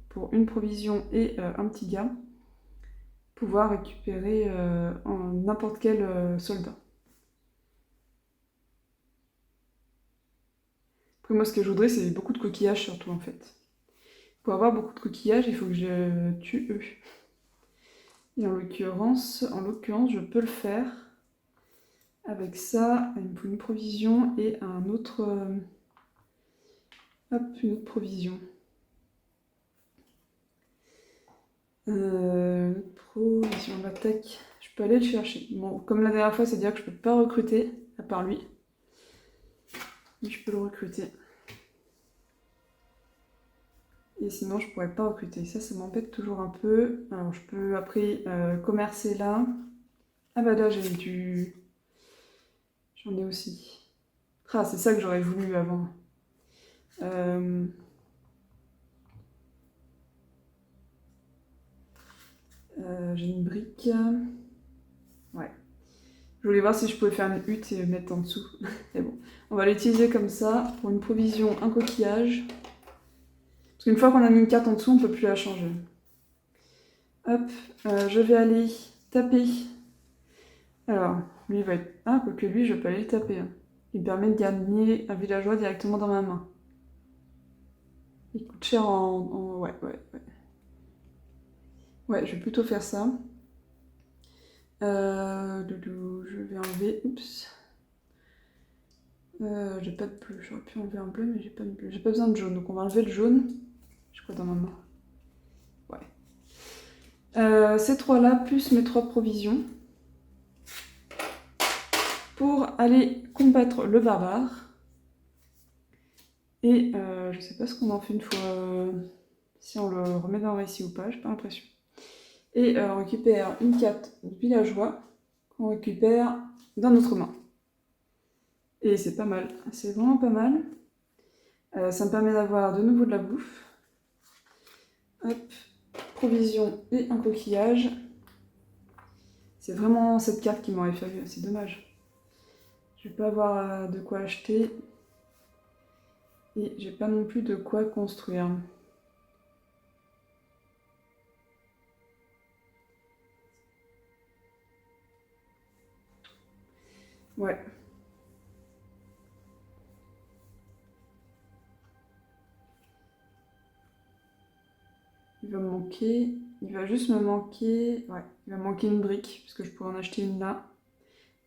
pour une provision et un petit gars, pouvoir récupérer n'importe quel soldat. Après moi ce que je voudrais c'est beaucoup de coquillages surtout en fait. Pour avoir beaucoup de coquillages il faut que je tue eux. Et en l'occurrence je peux le faire. Avec ça, il me faut une provision et un autre Hop, une autre provision. Provision d'attaque. Je peux aller le chercher. Bon, comme la dernière fois, c'est-à-dire que je peux pas recruter, à part lui. Mais je peux le recruter. Et sinon, je pourrais pas recruter. Ça m'embête toujours un peu. Alors, je peux après commercer là. Ah bah là, j'ai du... J'en ai aussi. Ah, c'est ça que j'aurais voulu avant. J'ai une brique. Ouais. Je voulais voir si je pouvais faire une hutte et mettre en dessous. Mais bon, on va l'utiliser comme ça. Pour une provision, un coquillage. Parce qu'une fois qu'on a mis une carte en dessous, on ne peut plus la changer. Hop, je vais aller taper. Alors, lui il va être... Ah, quoique lui, je peux aller le taper. Hein. Il me permet de gagner un villageois directement dans ma main. Il coûte cher en... Ouais. Ouais, je vais plutôt faire ça. Je vais enlever... Oups. J'ai pas de bleu. J'aurais pu enlever un bleu, mais j'ai pas de bleu. J'ai pas besoin de jaune, donc on va enlever le jaune. Je crois dans ma main. Ouais. Ces trois-là, plus mes 3 provisions. Pour aller combattre le barbare. Et je sais pas ce qu'on en fait une fois... si on le remet dans le récit ou pas, j'ai pas l'impression. Et on récupère une carte de villageois qu'on récupère dans notre main. Et c'est pas mal, c'est vraiment pas mal. Ça me permet d'avoir de nouveau de la bouffe. Hop, provision et un coquillage. C'est vraiment cette carte qui m'aurait fallu, c'est dommage. Je vais pas avoir de quoi acheter. Et j'ai pas non plus de quoi construire. Ouais. Il va me manquer... Il va juste me manquer... Ouais, il va me manquer une brique, parce que je pourrais en acheter une là.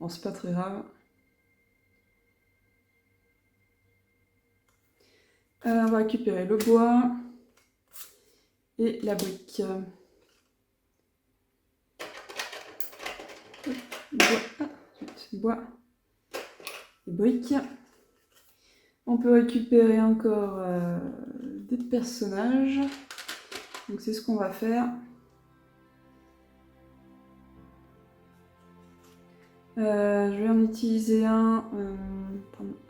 Bon, c'est pas très grave. On va récupérer le bois et la brique. Bois et briques. On peut récupérer encore des personnages. Donc c'est ce qu'on va faire. Je vais en utiliser un,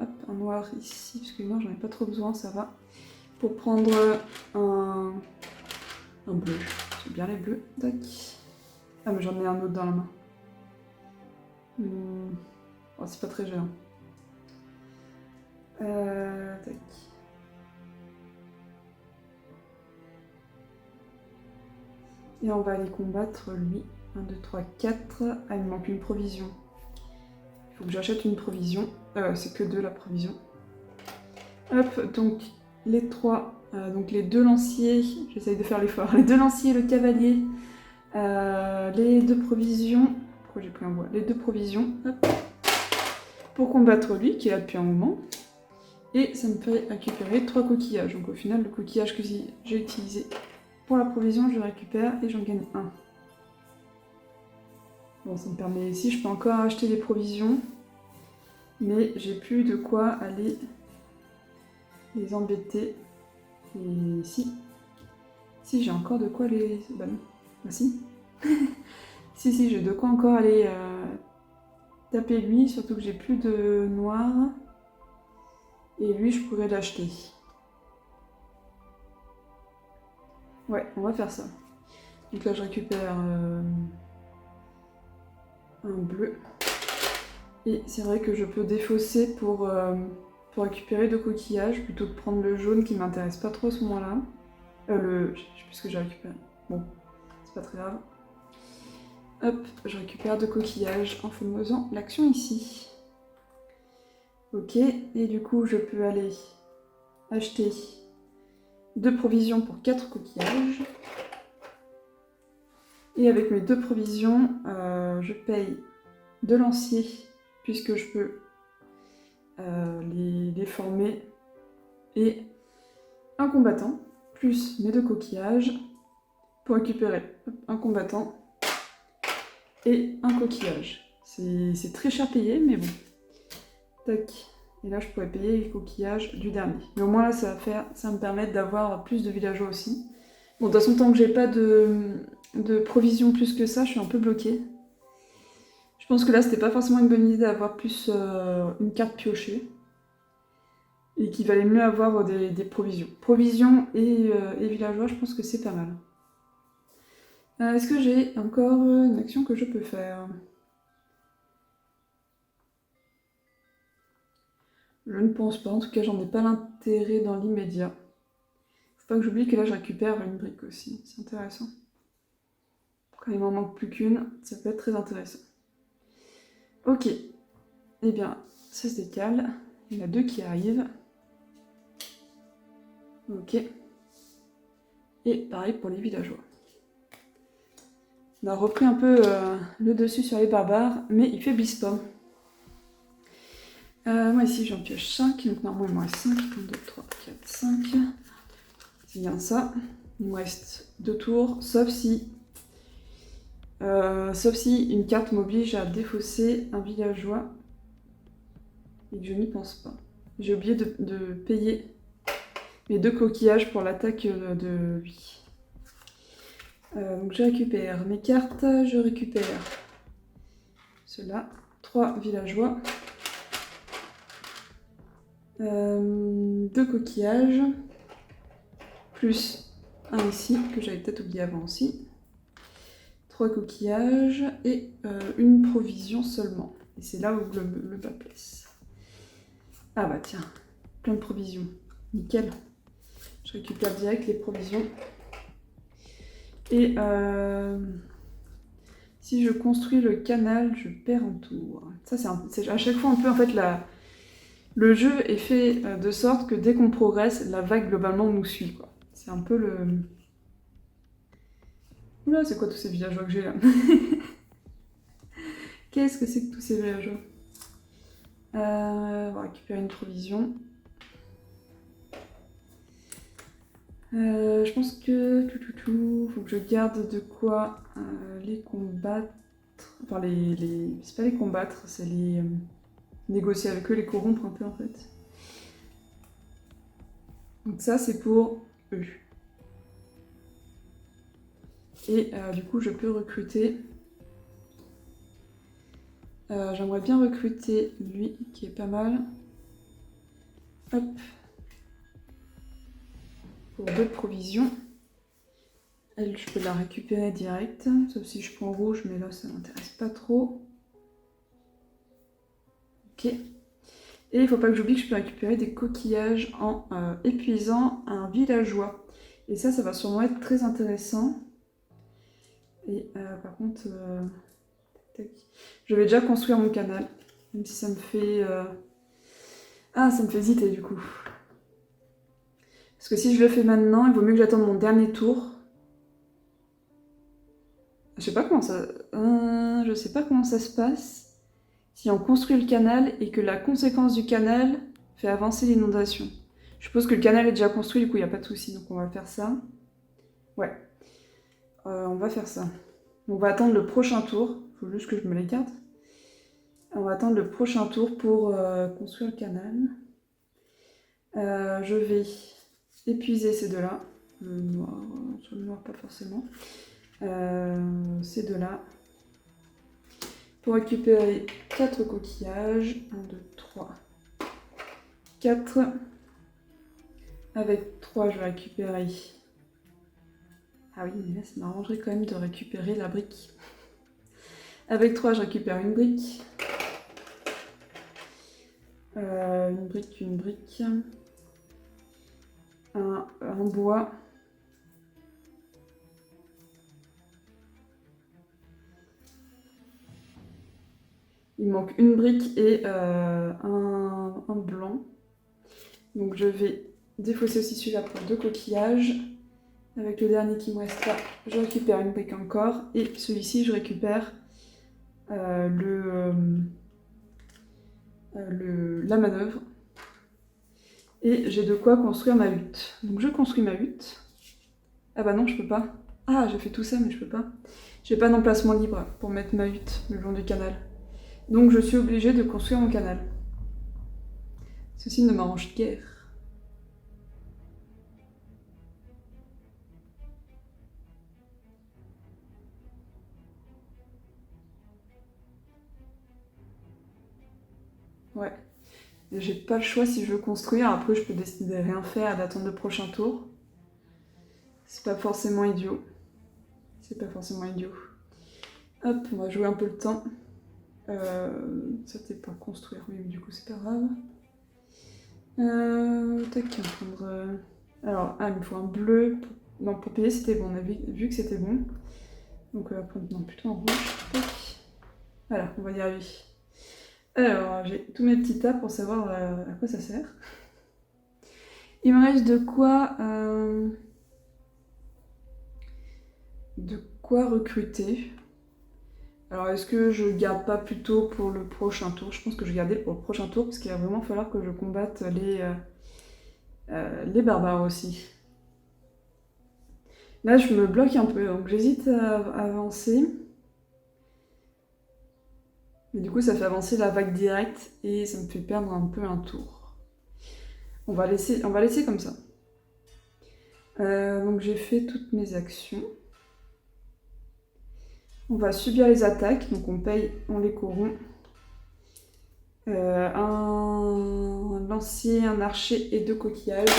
hop, un noir ici, parce que non, j'en ai pas trop besoin, ça va. Pour prendre un bleu. J'ai bien les bleus. Tac. Ah, mais j'en ai un autre dans la main. Oh, c'est pas très gênant. Tac. Et on va aller combattre lui. 1, 2, 3, 4. Ah, il me manque une provision. Il faut que j'achète une provision. C'est que 2 la provision. Hop, donc les 3, donc les 2 lanciers, j'essaye de faire l'effort, les 2 lanciers, le cavalier, les 2 provisions, pourquoi j'ai pris un bois, les 2 provisions, hop, pour combattre lui, qui est là depuis un moment, et ça me fait récupérer 3 coquillages, donc au final le coquillage que j'ai utilisé pour la provision, je le récupère et j'en gagne un. Bon, ça me permet ici, je peux encore acheter des provisions, mais j'ai plus de quoi aller les embêter. Et si j'ai encore de quoi les... Bah non. Bah si. si, j'ai de quoi encore aller taper lui, surtout que j'ai plus de noir. Et lui, je pourrais l'acheter. Ouais, on va faire ça. Donc là, je récupère un bleu. Et c'est vrai que je peux défausser pour récupérer 2 coquillages, plutôt que prendre le jaune qui m'intéresse pas trop à ce moment-là. Je sais plus ce que j'ai récupéré. Bon, c'est pas très grave. Hop, je récupère 2 coquillages en faisant l'action ici. Ok, et du coup, je peux aller acheter 2 provisions pour 4 coquillages. Et avec mes 2 provisions, je paye 2 lanciers, puisque je peux les former. Et combattant, plus mes 2 coquillages, pour récupérer un combattant et un coquillage. C'est très cher payé, mais bon. Tac. Et là, je pourrais payer les coquillages du dernier. Mais au moins, là, ça va me permettre d'avoir plus de villageois aussi. Bon, de toute façon, tant que j'ai pas de provisions plus que ça, je suis un peu bloquée. Je pense que là, c'était pas forcément une bonne idée d'avoir plus une carte piochée. Et qu'il valait mieux avoir des provisions. Provisions et villageois, je pense que c'est pas mal. Est-ce que j'ai encore une action que je peux faire? Je ne pense pas, en tout cas j'en ai pas l'intérêt dans l'immédiat. Faut pas que j'oublie que là je récupère une brique aussi, c'est intéressant. Quand il m'en manque plus qu'une, ça peut être très intéressant. Ok, eh bien ça se décale, il y en a 2 qui arrivent. Ok. Et pareil pour les villageois. On a repris un peu le dessus sur les barbares, mais ils faiblissent pas. Moi ici j'en pioche 5, donc normalement il me reste 5, 1, 2, 3, 4, 5. C'est bien ça. Il me reste 2 tours, sauf si une carte m'oblige à défausser un villageois et que je n'y pense pas. J'ai oublié de payer mes 2 coquillages pour l'attaque de lui. Donc je récupère mes cartes, je récupère ceux-là, 3 villageois, 2 coquillages, plus un ici, que j'avais peut-être oublié avant aussi, 3 coquillages et une provision seulement. Et c'est là où le bas blesse. Ah bah tiens, plein de provisions, nickel. Je récupère direct les provisions. Et si je construis le canal, je perds un tour. Ça, c'est à chaque fois un peu, en fait, le jeu est fait de sorte que dès qu'on progresse, la vague, globalement, nous suit, quoi. C'est un peu le... Oula, c'est quoi tous ces villageois que j'ai, là? Qu'est-ce que c'est que tous ces villageois? On va récupérer une provision. Je pense que faut que je garde de quoi les combattre. Enfin, c'est pas les combattre, c'est les négocier avec eux, les corrompre un peu en fait. Donc ça, c'est pour eux. Et du coup, je peux recruter. J'aimerais bien recruter lui, qui est pas mal. Hop. Pour 2 provisions. Elle, je peux la récupérer direct, sauf si je prends rouge, mais là, ça m'intéresse pas trop. Ok. Et il faut pas que j'oublie que je peux récupérer des coquillages en épuisant un villageois. Et ça va sûrement être très intéressant. Et par contre, tac. Je vais déjà construire mon canal, même si ça me fait... Ah, ça me fait hésiter du coup. Parce que si je le fais maintenant, il vaut mieux que j'attende mon dernier tour. Je sais pas comment ça... je sais pas comment ça se passe si on construit le canal et que la conséquence du canal fait avancer l'inondation. Je suppose que le canal est déjà construit, du coup il n'y a pas de souci, donc on va faire ça. Ouais, on va faire ça. On va attendre le prochain tour, il faut juste que je me les garde. On va attendre le prochain tour pour construire le canal. Je vais épuiser ces 2-là. Le noir, sur le noir pas forcément. Ces 2-là. Pour récupérer 4 coquillages. 1, 2, 3, 4. Avec 3, je vais récupérer... Ah oui, mais là, ça m'arrangerait quand même de récupérer la brique. Avec 3, je récupère une brique. Une brique. Un bois. Il manque une brique et un blanc. Donc je vais défausser aussi celui-là pour 2 coquillages. Avec le dernier qui me reste là, je récupère une brique encore. Et celui-ci, je récupère la manœuvre. Et j'ai de quoi construire ma hutte. Donc je construis ma hutte. Ah bah non, je peux pas. Ah, j'ai fait tout ça, mais je peux pas. J'ai pas d'emplacement libre pour mettre ma hutte le long du canal. Donc je suis obligée de construire mon canal. Ceci ne m'arrange guère. Ouais. J'ai pas le choix si je veux construire. Après, je peux décider de rien faire et d'attendre le prochain tour. C'est pas forcément idiot. C'est pas forcément idiot. Hop, on va jouer un peu le temps. Ça t'est pas construire, oui, mais du coup c'est pas grave. Tac, on va prendre... Alors, il me faut un bleu. Non, pour payer c'était bon, on a vu que c'était bon. Donc on va prendre plutôt un rouge. Tac. Voilà, on va y arriver. Alors, j'ai tous mes petits tas pour savoir à quoi ça sert. Il me reste de quoi recruter. Alors, est-ce que je garde pas plutôt pour le prochain tour? Je pense que je vais garder pour le prochain tour parce qu'il va vraiment falloir que je combatte les barbares aussi. Là, je me bloque un peu, donc j'hésite à avancer. Mais du coup, ça fait avancer la vague directe et ça me fait perdre un peu un tour. On va laisser comme ça. Donc j'ai fait toutes mes actions. On va subir les attaques, donc on paye, on les corrompt. Un lancier, un archer et 2 coquillages.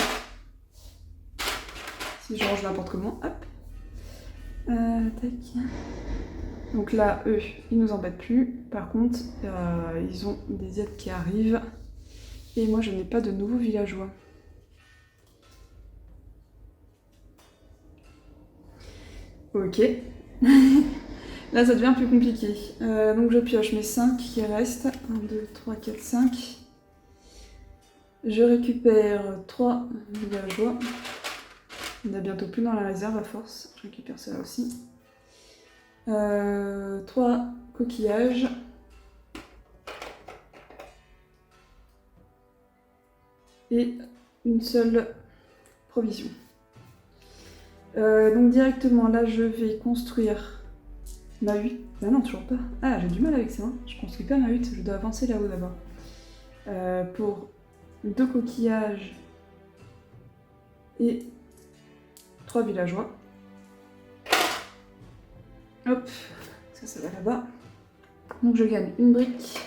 Si je range n'importe comment, hop. Tac. Donc là, eux, ils nous embêtent plus. Par contre, ils ont des aides qui arrivent. Et moi, je n'ai pas de nouveaux villageois. Ok. Là, ça devient plus compliqué. Donc je pioche mes 5 qui restent. 1, 2, 3, 4, 5. Je récupère 3 villageois. Il n'y en a bientôt plus dans la réserve à force. Je récupère cela aussi. 3 coquillages. Et une seule provision. Donc directement là, je vais construire ma hutte. Ah non, toujours pas. Ah, j'ai du mal avec ça. Hein. Je construis pas ma hutte, je dois avancer là-haut d'abord. Pour 2 coquillages et 3 villageois. Hop, ça va là-bas. Donc je gagne une brique,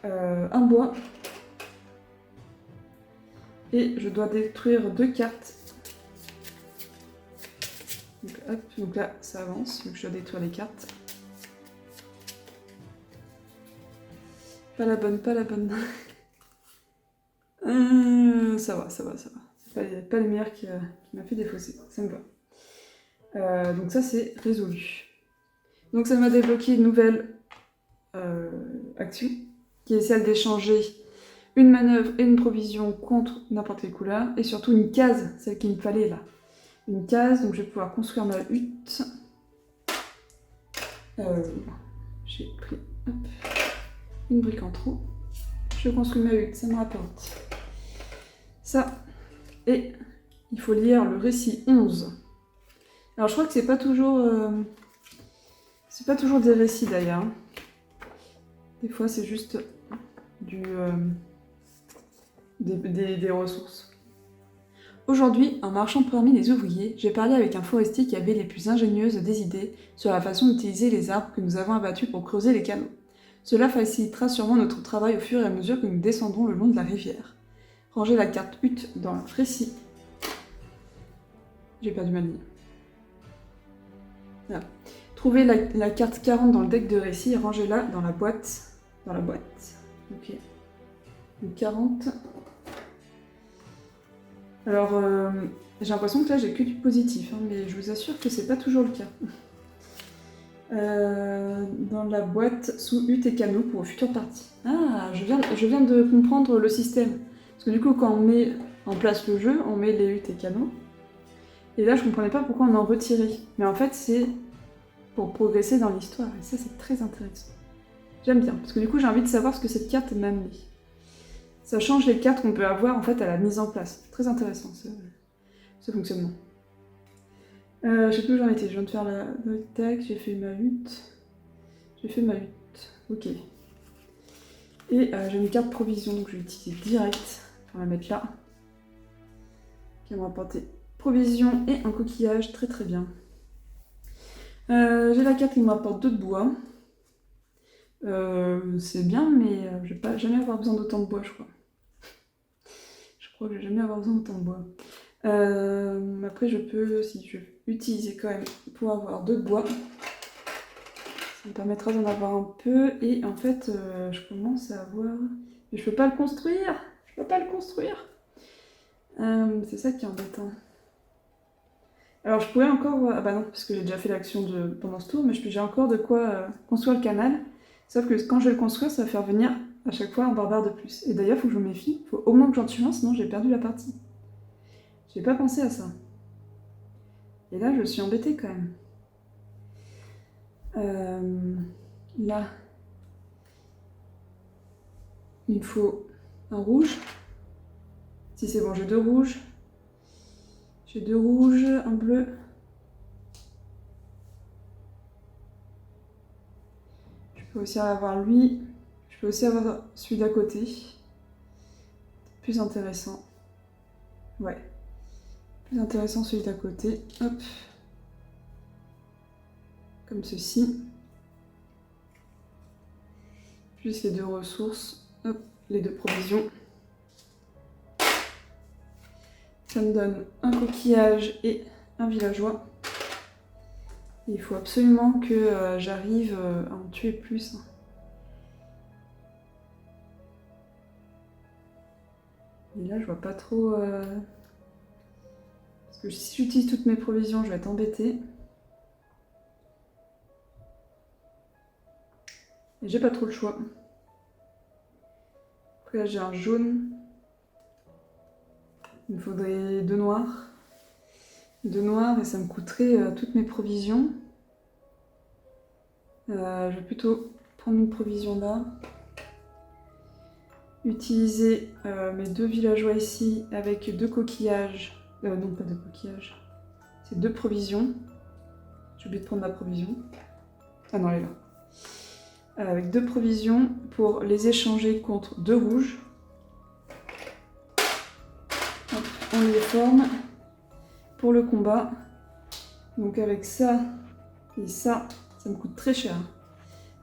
un bois, et je dois détruire 2 cartes. Donc, hop, donc là ça avance, donc je dois détruire les cartes. Pas la bonne, pas la bonne. Ça va. C'est pas le meilleur qui m'a fait défausser, ça me va. Donc ça c'est résolu. Donc ça m'a débloqué une nouvelle action, qui est celle d'échanger une manœuvre et une provision contre n'importe quelle couleur, et surtout une case, celle qu'il me fallait là. Une case, donc je vais pouvoir construire ma hutte. J'ai pris une brique en trop. Je construis ma hutte, ça me rapporte ça. Et il faut lire le récit 11. Alors je crois que c'est pas toujours des récits d'ailleurs. Des fois c'est juste des ressources. Aujourd'hui, en marchant parmi les ouvriers, j'ai parlé avec un forestier qui avait les plus ingénieuses des idées sur la façon d'utiliser les arbres que nous avons abattus pour creuser les canaux. Cela facilitera sûrement notre travail au fur et à mesure que nous descendrons le long de la rivière. Rangez la carte hutte dans le récit. J'ai perdu ma ligne. Voilà. Trouvez la carte 40 dans le deck de récit et rangez-la dans la boîte. Ok. Donc 40. Alors, j'ai l'impression que là j'ai que du positif, hein, mais je vous assure que c'est pas toujours le cas. Dans la boîte sous hutte et canot pour future partie. Ah, je viens de comprendre le système. Parce que du coup, quand on met en place le jeu, on met les huttes et canots. Et là, je comprenais pas pourquoi on en retirait. Mais en fait, c'est pour progresser dans l'histoire. Et ça, c'est très intéressant. J'aime bien, parce que du coup, j'ai envie de savoir ce que cette carte m'a amené. Ça change les cartes qu'on peut avoir en fait à la mise en place. Très intéressant ce fonctionnement. Je sais plus où j'en étais, je viens de faire la tac, j'ai fait ma hutte. Ok. Et j'ai une carte provision, donc je vais l'utiliser direct pour la mettre là. Qui va me rapporter provision et un coquillage, très très bien. J'ai la carte qui me rapporte 2 de bois. C'est bien, mais je vais pas jamais avoir besoin d'autant de bois, je crois. Je crois que je vais jamais avoir besoin d'autant de bois. Après, je peux utiliser quand même pour avoir 2 de bois. Ça me permettra d'en avoir un peu. Et en fait, je commence à avoir... Mais je peux pas le construire. C'est ça qui est embêtant. Alors, je pourrais encore... Ah bah non, parce que j'ai déjà fait l'action pendant ce tour, mais j'ai encore de quoi construire le canal. Sauf que quand je vais le construire, ça va faire venir à chaque fois un barbare de plus. Et d'ailleurs, il faut que je me méfie. Il faut au moins que j'en tue un, sinon j'ai perdu la partie. J'ai pas pensé à ça. Et là, je suis embêtée quand même. Là, il me faut un rouge. Si c'est bon, j'ai 2 rouges. J'ai 2 rouges, un bleu. Je peux aussi avoir lui. Je peux aussi avoir celui d'à côté. Plus intéressant. Ouais. Plus intéressant celui d'à côté. Hop. Comme ceci. Plus les 2 ressources. Hop. Les 2 provisions. Ça me donne un coquillage et un villageois. Et il faut absolument que j'arrive à en tuer plus. Et là, je vois pas trop... Parce que si j'utilise toutes mes provisions, je vais être embêtée. Et j'ai pas trop le choix. Après, là, j'ai un jaune. Il me faudrait 2 noirs. 2 noirs et ça me coûterait toutes mes provisions. Je vais plutôt prendre une provision là. Utiliser mes 2 villageois ici avec 2 coquillages. Non, pas 2 coquillages. C'est 2 provisions. J'ai oublié de prendre ma provision. Ah non, elle est là. Avec 2 provisions pour les échanger contre 2 rouges. Hop, on les forme pour le combat. Donc avec ça et ça, ça me coûte très cher.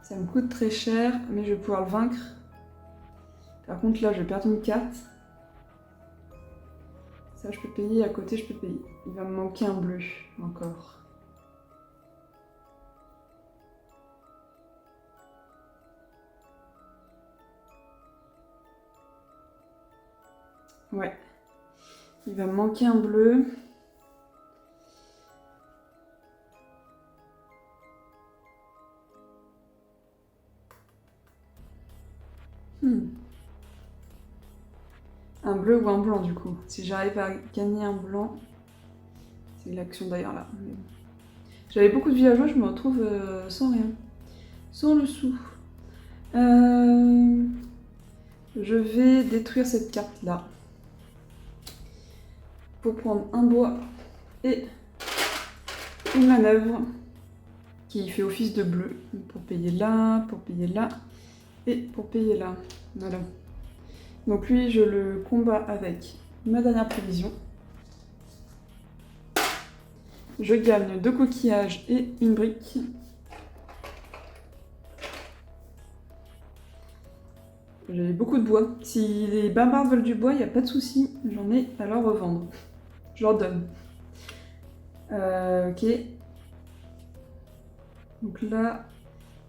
Ça me coûte très cher, mais je vais pouvoir le vaincre. Par contre là, je vais perdre une carte. Ça, je peux payer, à côté, je peux payer. Il va me manquer un bleu, encore. Ouais. Il va me manquer un bleu. Un bleu ou un blanc, du coup. Si j'arrive à gagner un blanc... C'est l'action d'ailleurs là. Mais... J'avais beaucoup de villageois, je me retrouve sans rien. Sans le sou. Je vais détruire cette carte-là. Pour prendre un bois et une manœuvre qui fait office de bleu. Pour payer là et pour payer là. Voilà. Donc lui, je le combats avec ma dernière provision. Je gagne 2 coquillages et une brique. J'ai beaucoup de bois. Si les barbares veulent du bois, il n'y a pas de souci. J'en ai à leur revendre. Je leur donne. Ok. Donc là,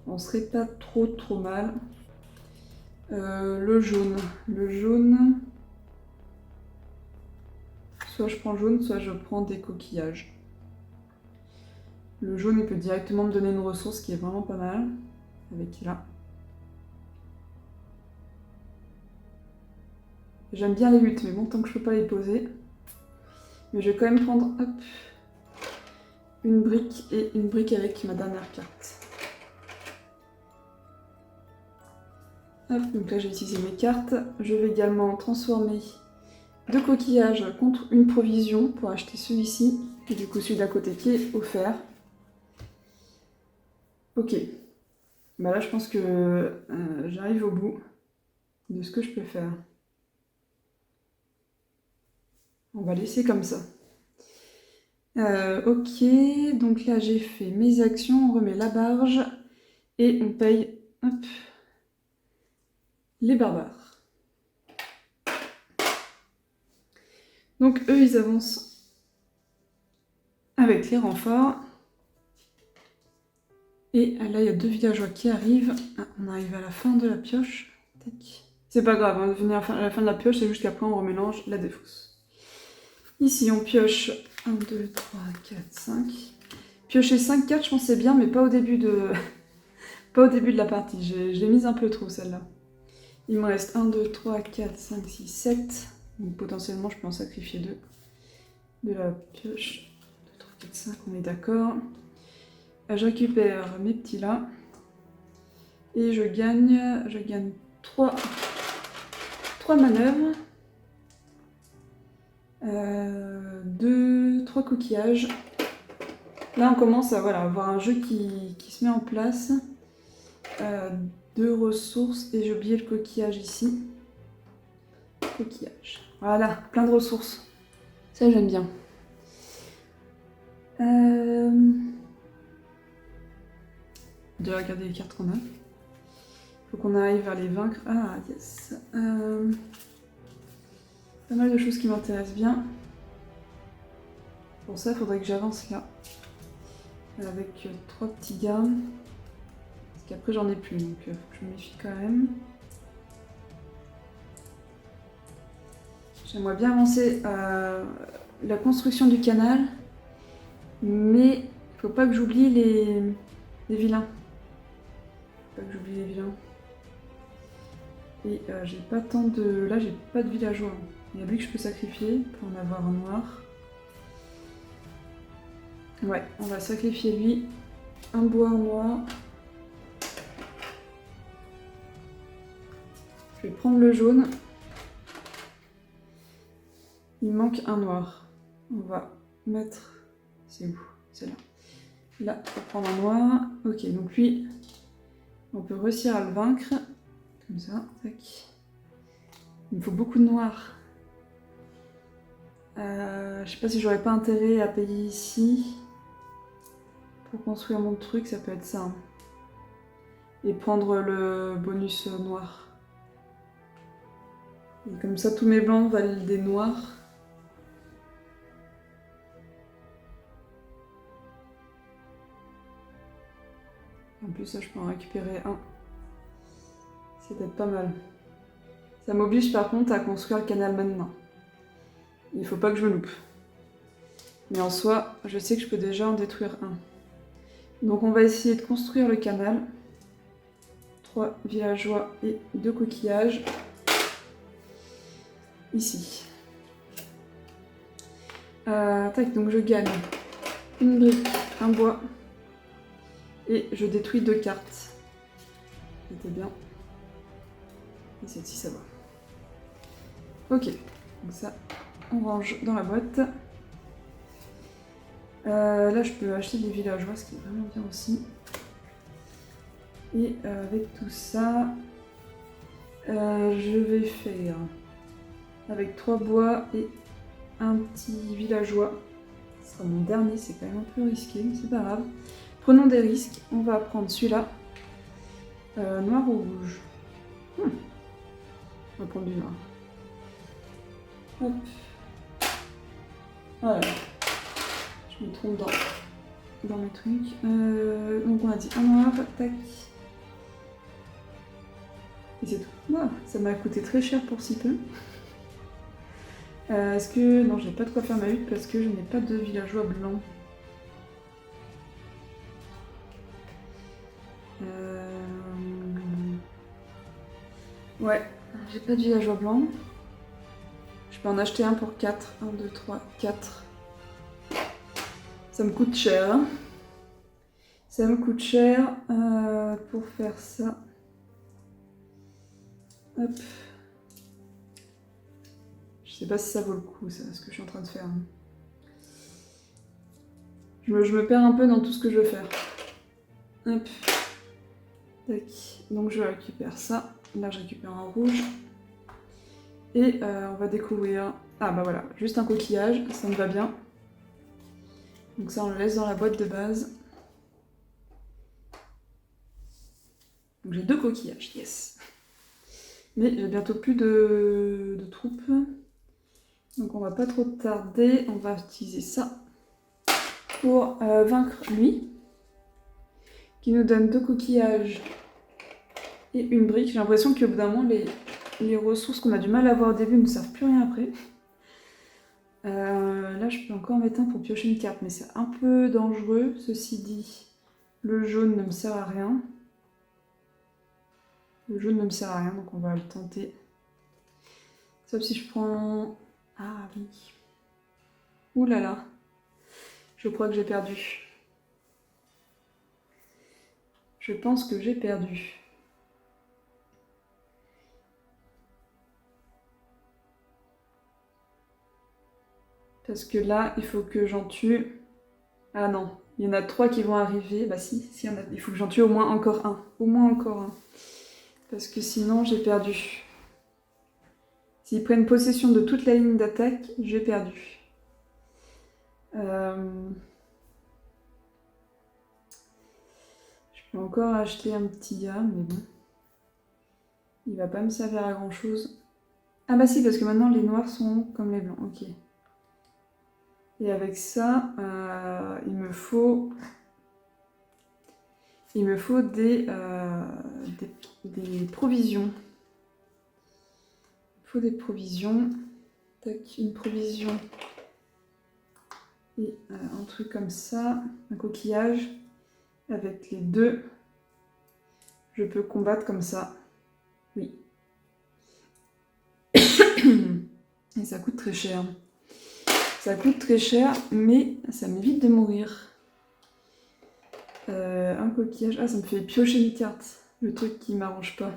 on serait pas trop mal. Le jaune. Le jaune... Soit je prends jaune, soit je prends des coquillages. Le jaune, il peut directement me donner une ressource qui est vraiment pas mal. Avec là. J'aime bien les huttes, mais bon, tant que je peux pas les poser. Mais je vais quand même prendre, hop, une brique et une brique avec ma dernière carte. Hop, donc là j'ai utilisé mes cartes. Je vais également transformer 2 coquillages contre une provision pour acheter celui-ci. Et du coup celui d'à côté qui est offert. Ok. Bah là je pense que j'arrive au bout de ce que je peux faire. On va laisser comme ça. Ok, donc là j'ai fait mes actions, on remet la barge et on paye hop, les barbares. Donc eux ils avancent avec les renforts. Et là il y a 2 villageois qui arrivent. Ah, on arrive à la fin de la pioche. Tac. C'est pas grave, on va venir à la fin de la pioche, c'est juste qu'après on remélange la défausse. Ici on pioche 1, 2, 3, 4, 5. Piocher 5 cartes je pense c'est bien mais pas au début de... pas au début de la partie, je l'ai mise un peu trop celle-là. Il me reste 1, 2, 3, 4, 5, 6, 7. Donc potentiellement je peux en sacrifier 2 de la pioche. 2, 3, 4, 5, on est d'accord. Je récupère mes petits là. Et je gagne 3 manœuvres. 3 coquillages. Là on commence à avoir un jeu qui se met en place. 2 ressources et j'ai oublié le coquillage ici. Coquillage. Voilà, plein de ressources. Ça j'aime bien. De regarder les cartes qu'on a. Faut qu'on arrive à les vaincre. Ah yes. Pas mal de choses qui m'intéressent bien. Pour ça, il faudrait que j'avance là. Avec 3 petits gars. Parce qu'après j'en ai plus, donc faut que je me méfie quand même. J'aimerais bien avancer la construction du canal. Mais il faut pas que j'oublie les vilains. Faut pas que j'oublie les vilains. Et j'ai pas tant de... Là j'ai pas de villageois. Il y a lui que je peux sacrifier pour en avoir un noir. Ouais, on va sacrifier lui. Un bois noir. Je vais prendre le jaune. Il manque un noir. On va mettre... C'est où? C'est là. Là, on va prendre un noir. Ok, donc lui, on peut réussir à le vaincre. Comme ça, tac. Il me faut beaucoup de noir. Je sais pas si j'aurais pas intérêt à payer ici. Pour construire mon truc, ça peut être ça. Hein. Et prendre le bonus noir. Et comme ça, tous mes blancs valent des noirs. En plus, ça, je peux en récupérer un. C'est peut-être pas mal. Ça m'oblige par contre à construire le canal maintenant. Il faut pas que je me loupe. Mais en soi, je sais que je peux déjà en détruire un. Donc on va essayer de construire le canal. 3 villageois et 2 coquillages. Ici. Tac, donc je gagne une brique, un bois. Et je détruis 2 cartes. C'était bien. Et celle-ci, ça va. Ok, donc ça, on range dans la boîte. Là, je peux acheter des villageois, ce qui est vraiment bien aussi. Et avec tout ça, je vais faire avec 3 bois et un petit villageois. Ce sera mon dernier, c'est quand même un peu risqué, mais c'est pas grave. Prenons des risques, on va prendre celui-là. Noir ou rouge? On va prendre du noir. Hop. Voilà. Je me trompe dans mes trucs. Donc on a dit un noir, tac. Et c'est tout. Wow, ça m'a coûté très cher pour si peu. Est-ce que... Non, j'ai pas de quoi faire ma hutte parce que je n'ai pas de villageois blancs. Ouais, j'ai pas de villageois blancs. Je peux en acheter un pour 4. 1, 2, 3, 4. Ça me coûte cher. Hein. Ça me coûte cher pour faire ça. Hop. Je sais pas si ça vaut le coup, ça, ce que je suis en train de faire. Je me perds un peu dans tout ce que je veux faire. Hop. Tac. Donc je récupère ça. Là, je récupère un rouge. Et on va découvrir... Ah bah voilà, juste un coquillage, ça me va bien. Donc ça, on le laisse dans la boîte de base. Donc j'ai 2 coquillages, yes. Mais il n'y a bientôt plus de troupes. Donc on va pas trop tarder, on va utiliser ça pour vaincre lui. Qui nous donne 2 coquillages et une brique. J'ai l'impression qu'au bout d'un moment, les ressources qu'on a du mal à avoir au début ne servent plus rien après. Là, je peux encore en mettre un pour piocher une carte, mais c'est un peu dangereux. Ceci dit, le jaune ne me sert à rien. Le jaune ne me sert à rien, donc on va le tenter. Sauf si je prends... Ah oui. Ouh là là. Je crois que j'ai perdu. Je pense que j'ai perdu. Parce que là, il faut que j'en tue... Ah non, il y en a 3 qui vont arriver. Bah si, il faut que j'en tue au moins encore un. Au moins encore un. Parce que sinon, j'ai perdu. S'ils prennent possession de toute la ligne d'attaque, j'ai perdu. Je peux encore acheter un petit gars, mais bon. Il va pas me servir à grand chose. Ah bah si, parce que maintenant les noirs sont comme les blancs, ok. Et avec ça, il me faut des provisions. Il faut des provisions. Tac, une provision. Et un truc comme ça, un coquillage. Avec les 2, je peux combattre comme ça. Oui. Et ça coûte très cher. Ça coûte très cher, mais ça m'évite de mourir. Un coquillage. Ah, ça me fait piocher une carte. Le truc qui m'arrange pas.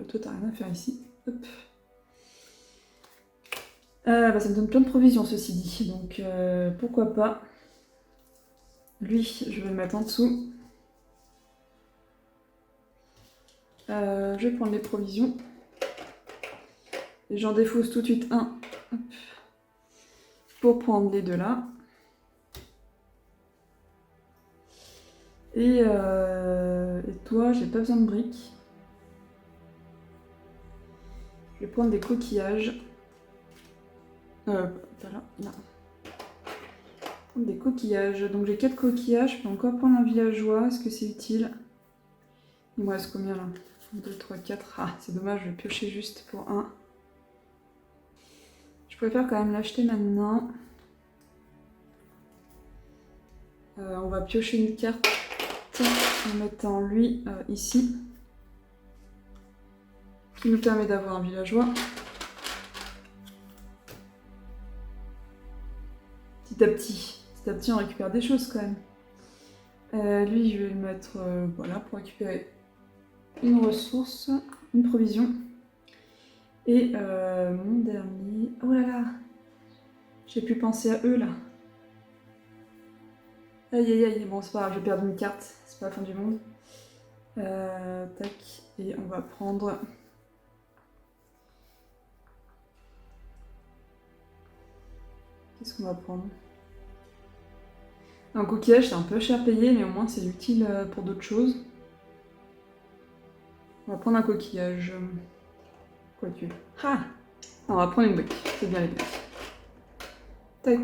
Toi, t'as rien à faire ici. Hop. Bah, ça me donne plein de provisions, ceci dit. Donc, pourquoi pas. Lui, je vais le mettre en dessous. Je vais prendre les provisions. Et j'en défausse tout de suite un. Hop. Pour prendre les 2 là. Et toi, j'ai pas besoin de briques. Je vais prendre des coquillages. Voilà, là. Prendre des coquillages. Donc j'ai 4 coquillages. Je peux encore prendre un villageois. Est-ce que c'est utile? Il me reste combien là? 1, 2, 3, 4. Ah, c'est dommage, je vais piocher juste pour un. Je préfère quand même l'acheter maintenant. On va piocher une carte en mettant lui ici. Qui nous permet d'avoir un villageois. Petit à petit, on récupère des choses quand même. Lui, je vais le mettre voilà, pour récupérer une ressource, une provision. Et mon dernier... Oh là là! J'ai pu penser à eux là. Aïe aïe aïe, bon c'est pas grave, j'ai perdu une carte, c'est pas la fin du monde. Tac, et on va prendre... Qu'est-ce qu'on va prendre? Un coquillage, c'est un peu cher payé, mais au moins c'est utile pour d'autres choses. On va prendre un coquillage. Quoique. Ah! On va prendre une brique, c'est bien les briques. Tac.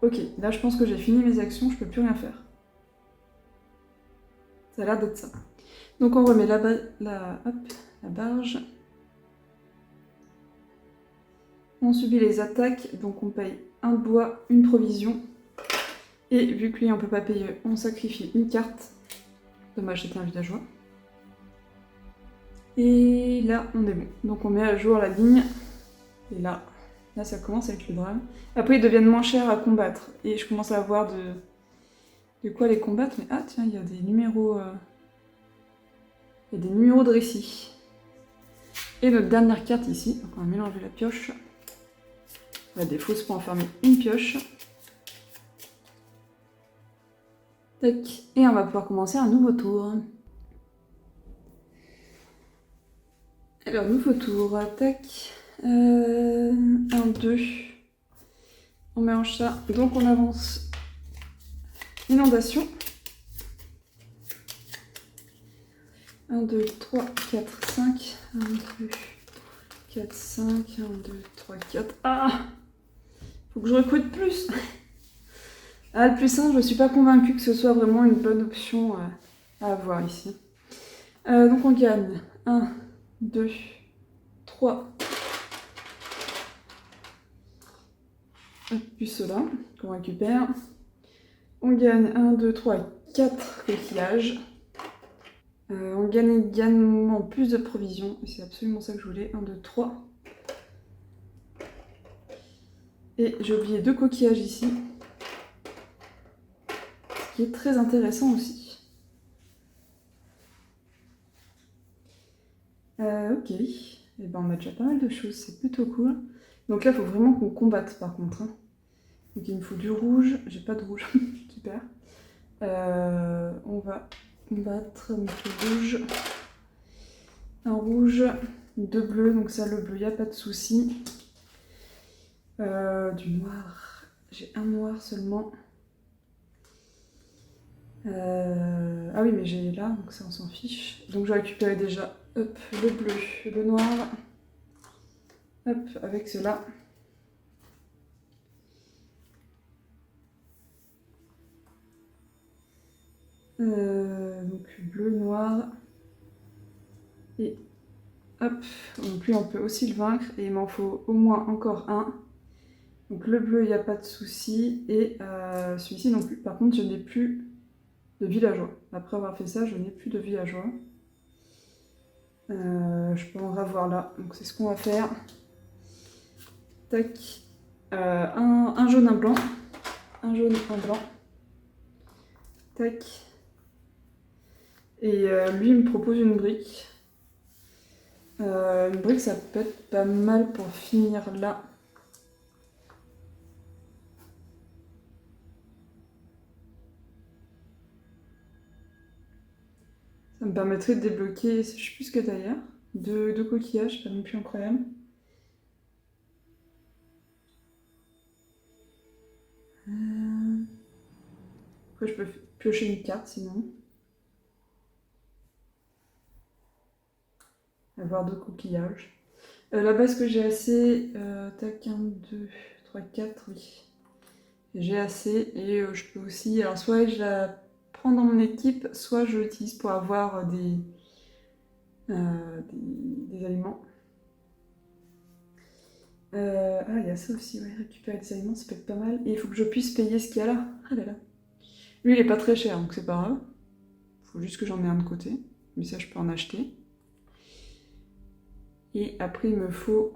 Ok, là je pense que j'ai fini mes actions, je peux plus rien faire. Ça a l'air d'être ça. Donc on remet la barge. On subit les attaques, donc on paye un de bois, une provision. Et vu que lui on peut pas payer, on sacrifie une carte. Dommage, c'était un villageois. Et là on est bon. Donc on met à jour la ligne. Et là ça commence avec le drame. Après ils deviennent moins chers à combattre. Et je commence à avoir de quoi les combattre. Mais ah tiens, il y a des numéros... Il y a des numéros de récit. Et notre dernière carte ici, donc on va mélanger la pioche. On a des fausses pour enfermer une pioche. Tac. Et on va pouvoir commencer un nouveau tour. Alors, nouveau tour. Tac. 1, 2. On mélange ça. Donc on avance. Inondation. 1, 2, 3, 4, 5. 1, 2, 4, 5. 1, 2, 3, 4. Ah! Faut que je recrute plus. Ah, le plus 1, je suis pas convaincue que ce soit vraiment une bonne option à avoir ici. Donc on gagne 1, 2, 3. Plus cela qu'on récupère. On gagne 1, 2, 3 et 4 coquillages. On gagne également plus de provisions. Et c'est absolument ça que je voulais. 1, 2, 3. Et j'ai oublié 2 coquillages ici. Ce qui est très intéressant aussi. Ok. Et ben on a déjà pas mal de choses. C'est plutôt cool. Donc là, il faut vraiment qu'on combatte par contre. Hein. Donc il me faut du rouge. J'ai pas de rouge. Super. On va battre un peu rouge. Un rouge, 2 bleus, donc ça le bleu, il n'y a pas de souci. Du noir, j'ai un noir seulement. Ah oui, mais j'ai là, donc ça on s'en fiche. Donc je vais récupérer déjà hop, le bleu, le noir. Hop, avec cela. Donc bleu, noir. Et hop, donc lui on peut aussi le vaincre. Et il m'en faut au moins encore un. Donc le bleu, il n'y a pas de souci. Et celui-ci non plus. Par contre, je n'ai plus de villageois. Après avoir fait ça, je n'ai plus de villageois. Je peux en ravoir là. Donc c'est ce qu'on va faire. Tac. Un jaune, un blanc. Un jaune, un blanc. Tac. Et lui, il me propose une brique. Une brique, ça peut être pas mal pour finir là. Ça me permettrait de débloquer, je sais plus ce que d'ailleurs, deux coquillages, pas non plus incroyable. Après, je peux piocher une carte sinon. Avoir 2 coquillages. Là-bas, est-ce que j'ai assez tac, 1, 2, 3, 4, oui. J'ai assez et je peux aussi. Alors, soit je la prends dans mon équipe, soit je l'utilise pour avoir des aliments. Ah, il y a ça aussi, ouais, récupérer des aliments, ça peut être pas mal. Et il faut que je puisse payer ce qu'il y a là. Ah là là. Lui, il est pas très cher, donc c'est pas grave. Faut juste que j'en ai un de côté. Mais ça, je peux en acheter. Et après, il me faut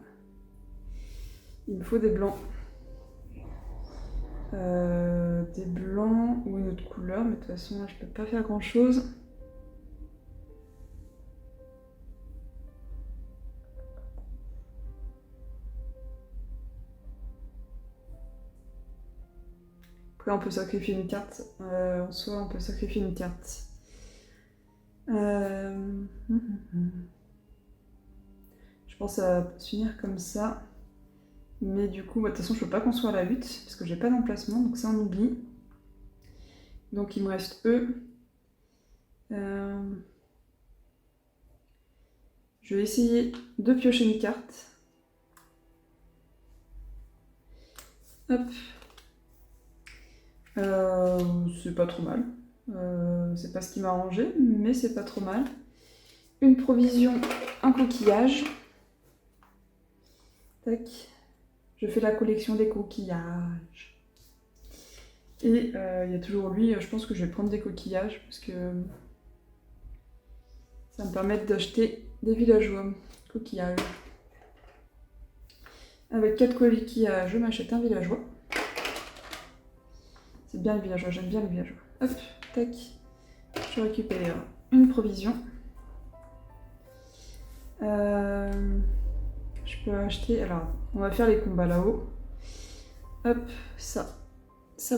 des blancs. Des blancs ou une autre couleur, mais de toute façon, là, je peux pas faire grand-chose. Après, on peut sacrifier une carte. En soi, on peut sacrifier une carte. Je pense que ça va se finir comme ça. Mais du coup, de toute façon, je peux pas construire la hutte parce que j'ai pas d'emplacement, donc ça on oublie. Donc il me reste eux. Je vais essayer de piocher une carte. Hop. C'est pas trop mal. C'est pas ce qui m'a arrangé, mais c'est pas trop mal. Une provision, un coquillage. Tac. Je fais la collection des coquillages. Et il y a toujours lui, je pense que je vais prendre des coquillages parce que ça me permet d'acheter des villageois. Coquillages. Avec 4 coquillages, je m'achète un villageois. C'est bien le villageois, j'aime bien le villageois. Hop, tac. Je récupère une provision. je peux acheter... Alors, on va faire les combats là-haut. Hop, ça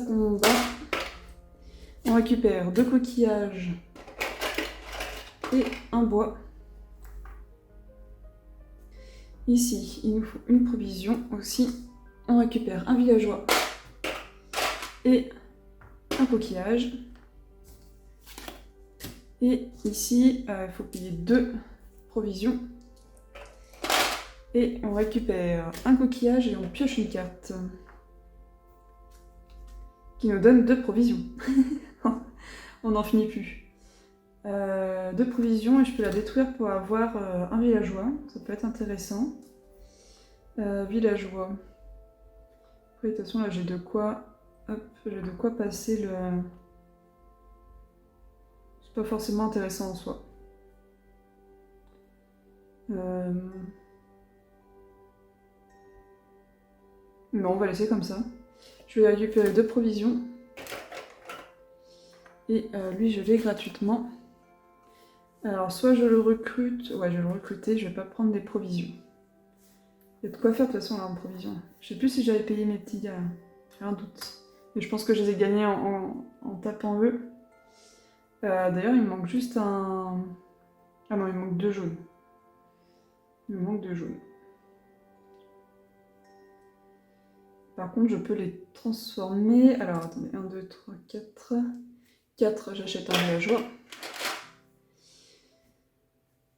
combat. On récupère 2 coquillages et un bois. Ici, il nous faut une provision aussi. On récupère un villageois et un coquillage. Et ici, il faut payer 2 provisions. Et on récupère un coquillage et on pioche une carte. Qui nous donne 2 provisions. On n'en finit plus. 2 provisions et je peux la détruire pour avoir un villageois. Ça peut être intéressant. Villageois. Après, de toute façon, là, j'ai de quoi... Hop, j'ai de quoi passer le... C'est pas forcément intéressant en soi. Non, on va laisser comme ça. Je vais récupérer 2 provisions. Et lui, je l'ai gratuitement. Alors, soit je le recrute... Ouais, je vais le recruter, je vais pas prendre des provisions. Il y a de quoi faire de toute façon là en provision. Je sais plus si j'avais payé mes petits gars. J'ai un doute. Mais je pense que je les ai gagnés en tapant eux. D'ailleurs, il me manque juste un... Ah non, il me manque 2 jaunes. Il me manque 2 jaunes. Par contre, je peux les transformer. Alors, attendez, 1, 2, 3, 4. 4, j'achète un villageois.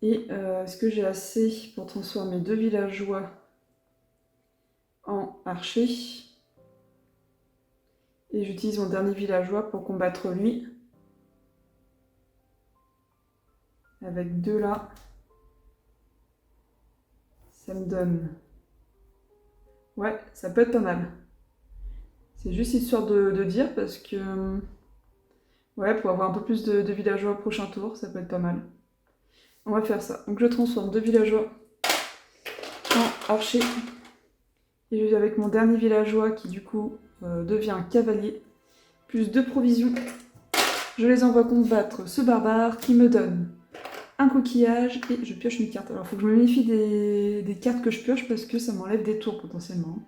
Et est-ce que j'ai assez pour transformer 2 villageois en archer? Et j'utilise mon dernier villageois pour combattre lui. Avec 2 là. Ça me donne... Ouais, ça peut être pas mal. C'est juste histoire de dire parce que... Ouais, pour avoir un peu plus de villageois au prochain tour, ça peut être pas mal. On va faire ça. Donc je transforme 2 villageois en archer. Et avec mon dernier villageois qui du coup devient cavalier, plus 2 provisions, je les envoie combattre ce barbare qui me donne un coquillage et je pioche une carte. Alors il faut que je me méfie des cartes que je pioche parce que ça m'enlève des tours potentiellement.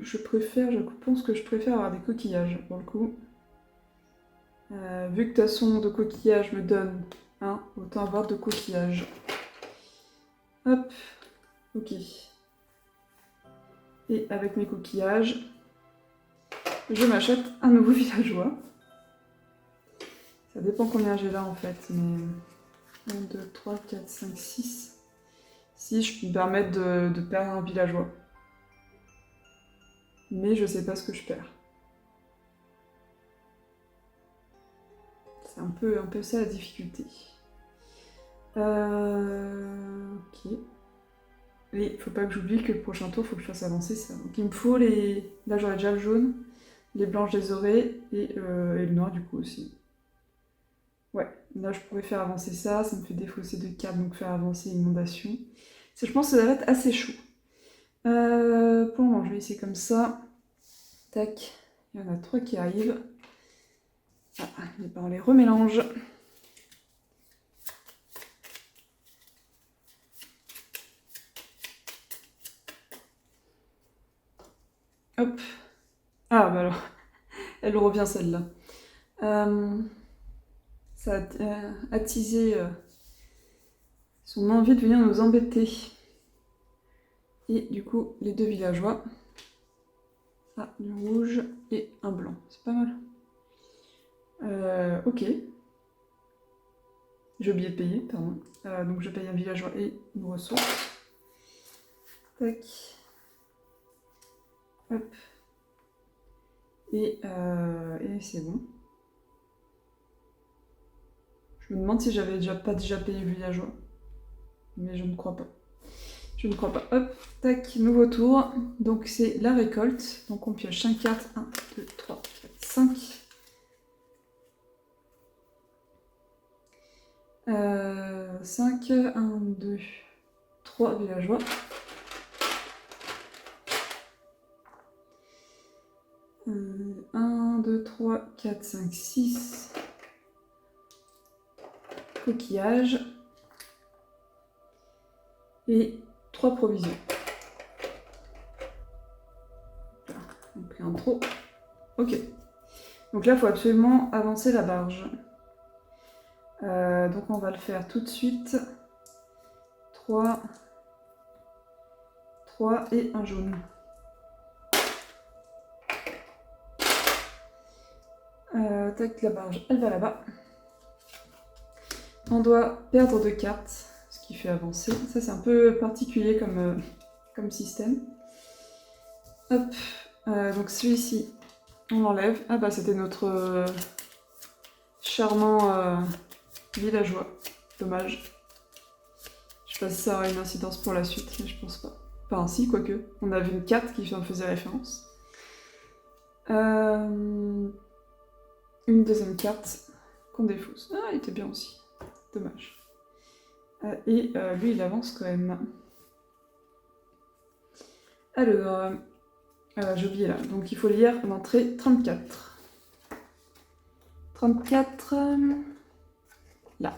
Je pense que je préfère avoir des coquillages pour le coup. Vu que de toute façon de coquillages me donne un, autant avoir 2 coquillages. Hop, ok. Et avec mes coquillages, je m'achète un nouveau villageois. Ça dépend combien j'ai là en fait, mais 1, 2, 3, 4, 5, 6. Si je peux me permettre de perdre un villageois. Mais je sais pas ce que je perds. C'est un peu ça la difficulté. Ok. Et il faut pas que j'oublie que le prochain tour, il faut que je fasse avancer ça. Donc il me faut les... Là j'aurai déjà le jaune, les blanches je les aurai, et le noir du coup aussi. Ouais, là je pourrais faire avancer ça, ça me fait défausser de 4, donc faire avancer l'inondation. Je pense que ça va être assez chaud. Pour le moment, je vais essayer comme ça. Tac, il y en a 3 qui arrivent. Ah, et ben on les remélange. Hop. Ah bah alors, elle revient celle-là. Ça a attisé son envie de venir nous embêter. Et du coup, les 2 villageois. Ah, du rouge et un blanc. C'est pas mal. Ok. J'ai oublié de payer, pardon. Donc je paye un villageois et une ressource. Tac. Hop. Et c'est bon. Je me demande si j'avais pas déjà payé le villageois. Mais je ne crois pas. Je ne crois pas. Hop, tac, nouveau tour. Donc c'est la récolte. Donc on pioche 5 cartes. 1, 2, 3, 4, 5. 5, 1, 2, 3 villageois. 1, 2, 3, 4, 5, 6. coquillage et 3 provisions. Voilà, on a pris un trop. Ok. Donc là, il faut absolument avancer la barge. Donc on va le faire tout de suite. 3 et un jaune. Tac, la barge, elle va là-bas. On doit perdre 2 cartes, ce qui fait avancer. Ça, c'est un peu particulier comme système. Hop, donc celui-ci, on l'enlève. Ah bah, c'était notre charmant villageois. Dommage. Je sais pas si ça aura une incidence pour la suite, mais je pense pas. Enfin, si, quoique. On avait une carte qui en faisait référence. Une deuxième carte qu'on défausse. Ah, il était bien aussi. Dommage. Et lui, il avance quand même. Alors, j'ai oublié là. Donc, il faut lire l'entrée 34. 34, là.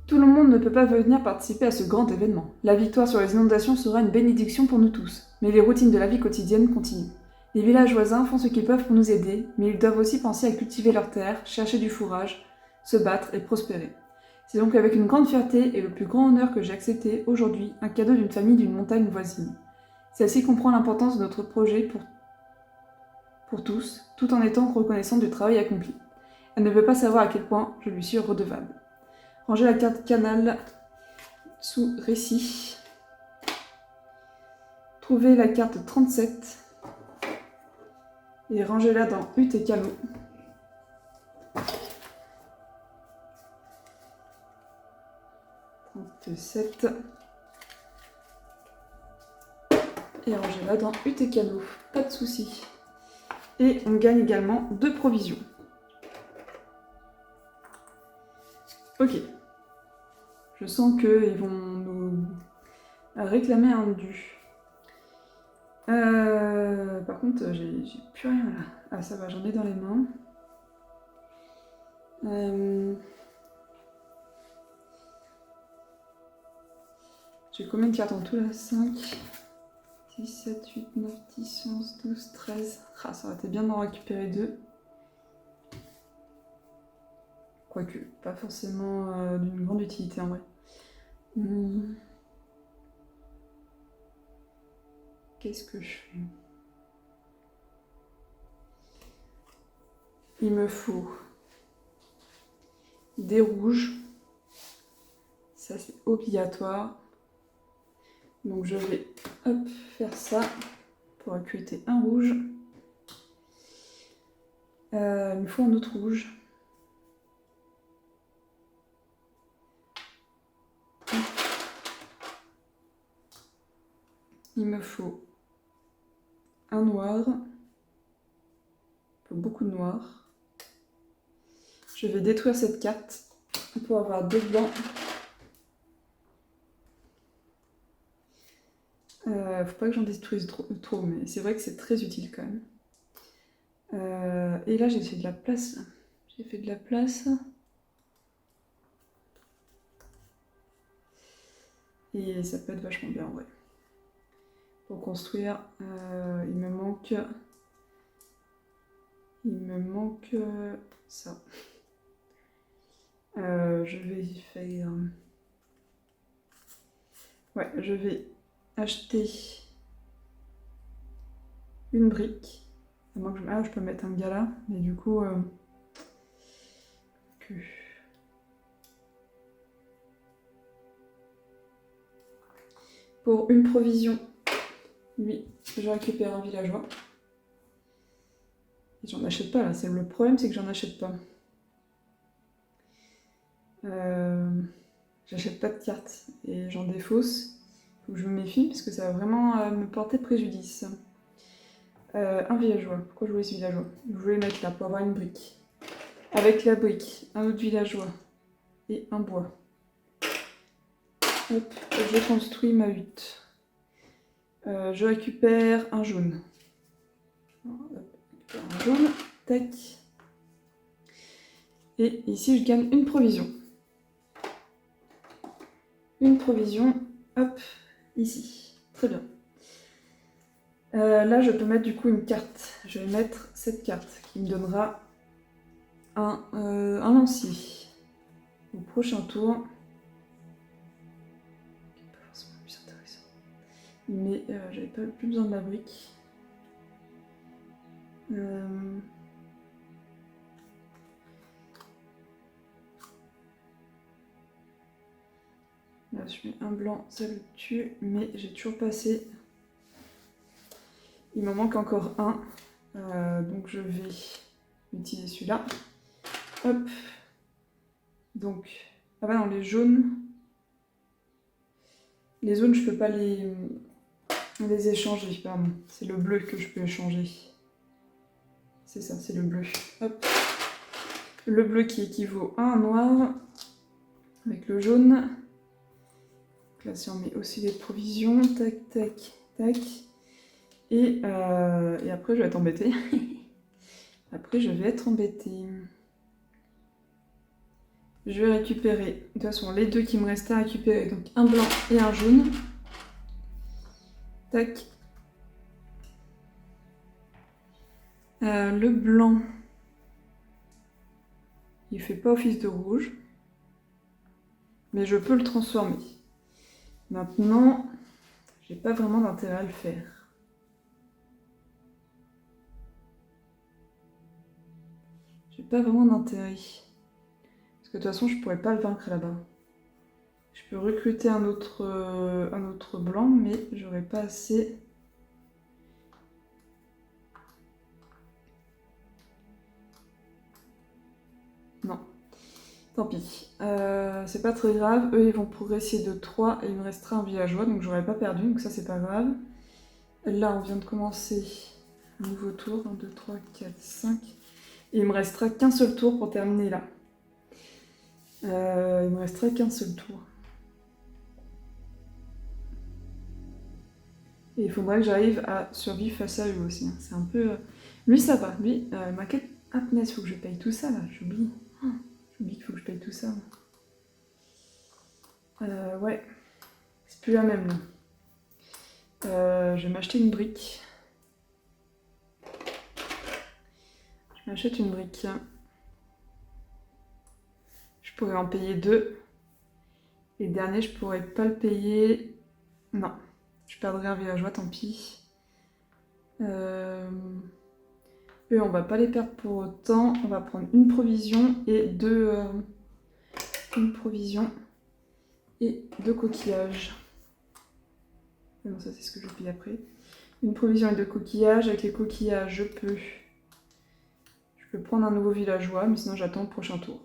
Tout le monde ne peut pas venir participer à ce grand événement. La victoire sur les inondations sera une bénédiction pour nous tous. Mais les routines de la vie quotidienne continuent. Les villages voisins font ce qu'ils peuvent pour nous aider, mais ils doivent aussi penser à cultiver leurs terres, chercher du fourrage, se battre et prospérer. C'est donc avec une grande fierté et le plus grand honneur que j'ai accepté aujourd'hui un cadeau d'une famille d'une montagne voisine. Celle-ci comprend l'importance de notre projet pour tous, tout en étant reconnaissante du travail accompli. Elle ne peut pas savoir à quel point je lui suis redevable. Rangez la carte canal sous récit. Trouvez la carte 37 et rangez-la dans hutte et canot. Et rangez-la dans hutte et canot. Pas de souci. Et on gagne également 2 provisions. Ok. Je sens qu'ils vont nous réclamer un dû. Par contre, j'ai plus rien là. Ah, ça va, j'en ai dans les mains. J'ai combien de cartes en tout là? 5, 6, 7, 8, 9, 10, 11, 12, 13. Ah, ça aurait été bien d'en récupérer 2. Quoique, pas forcément d'une grande utilité en vrai. Qu'est-ce que je fais? Il me faut des rouges. Ça, c'est obligatoire. Donc, je vais faire ça pour recruter un rouge. Il me faut un autre rouge. Il me faut un noir. Il faut beaucoup de noir. Je vais détruire cette carte pour avoir 2 blancs. Faut pas que j'en détruise trop, mais c'est vrai que c'est très utile quand même. Et là, j'ai fait de la place. J'ai fait de la place. Et ça peut être vachement bien en vrai. Pour construire, il me manque ça. Je vais faire... Ouais, je vais acheter une brique. À moins que je peux mettre un gala, mais du coup... Pour une provision, oui, je récupère un villageois. Et j'en achète pas là, le problème c'est que j'en achète pas. J'achète pas de cartes et j'en défausse. Faut que je me méfie parce que ça va vraiment me porter préjudice. Un villageois. Pourquoi je voulais ce villageois? Je voulais le mettre là pour avoir une brique. Avec la brique, un autre villageois et un bois. Hop, je construis ma hutte. Je récupère un jaune. Un jaune, tac. Et ici, je gagne une provision. Une provision, hop, ici. Très bien. Là, je peux mettre du coup une carte. Je vais mettre cette carte qui me donnera un lancier. Au prochain tour. Pas forcément plus intéressant. Mais j'avais plus besoin de la brique. Là, je mets un blanc, ça le tue, mais j'ai toujours pas assez. Il m'en manque encore un, donc je vais utiliser celui-là. Hop. Donc, ah bah non, les jaunes. Les jaunes, je peux pas les échanger, pardon. C'est le bleu que je peux échanger. C'est ça, c'est le bleu. Hop. Le bleu qui équivaut à un noir, avec le jaune. Là, si on met aussi les provisions, tac, tac, tac. Et après, je vais être embêtée. Après, je vais être embêtée. Je vais récupérer, de toute façon, les deux qui me restent à récupérer. Donc, un blanc et un jaune. Tac. Le blanc, il fait pas office de rouge. Mais je peux le transformer. Maintenant, j'ai pas vraiment d'intérêt à le faire. J'ai pas vraiment d'intérêt. Parce que de toute façon, je pourrais pas le vaincre là-bas. Je peux recruter un autre blanc, mais j'aurais pas assez. Non. Tant pis. C'est pas très grave. Eux, ils vont progresser de 3 et il me restera un villageois, donc j'aurais pas perdu, donc ça, c'est pas grave. Là, on vient de commencer un nouveau tour. 1, 2, 3, 4, 5. Et il me restera qu'un seul tour pour terminer là. Il me restera qu'un seul tour. Et il faudrait que j'arrive à survivre face à eux aussi. C'est un peu... Lui, ça va. Lui, ma quête... Ah, punaise, faut que je paye tout ça, là. J'oublie. Oh, j'oublie qu'il faut que je paye tout ça. Ouais. C'est plus la même, là. Je vais m'acheter une brique. Je m'achète une brique. Je pourrais en payer 2. Et le dernier, je pourrais pas le payer... Non. Je perdrai un villageois, tant pis. Eux, on va pas les perdre pour autant. On va prendre une provision et une provision et 2 coquillages. Non, ça c'est ce que je paye après. Une provision et 2 coquillages. Avec les coquillages, je peux prendre un nouveau villageois, mais sinon j'attends le prochain tour.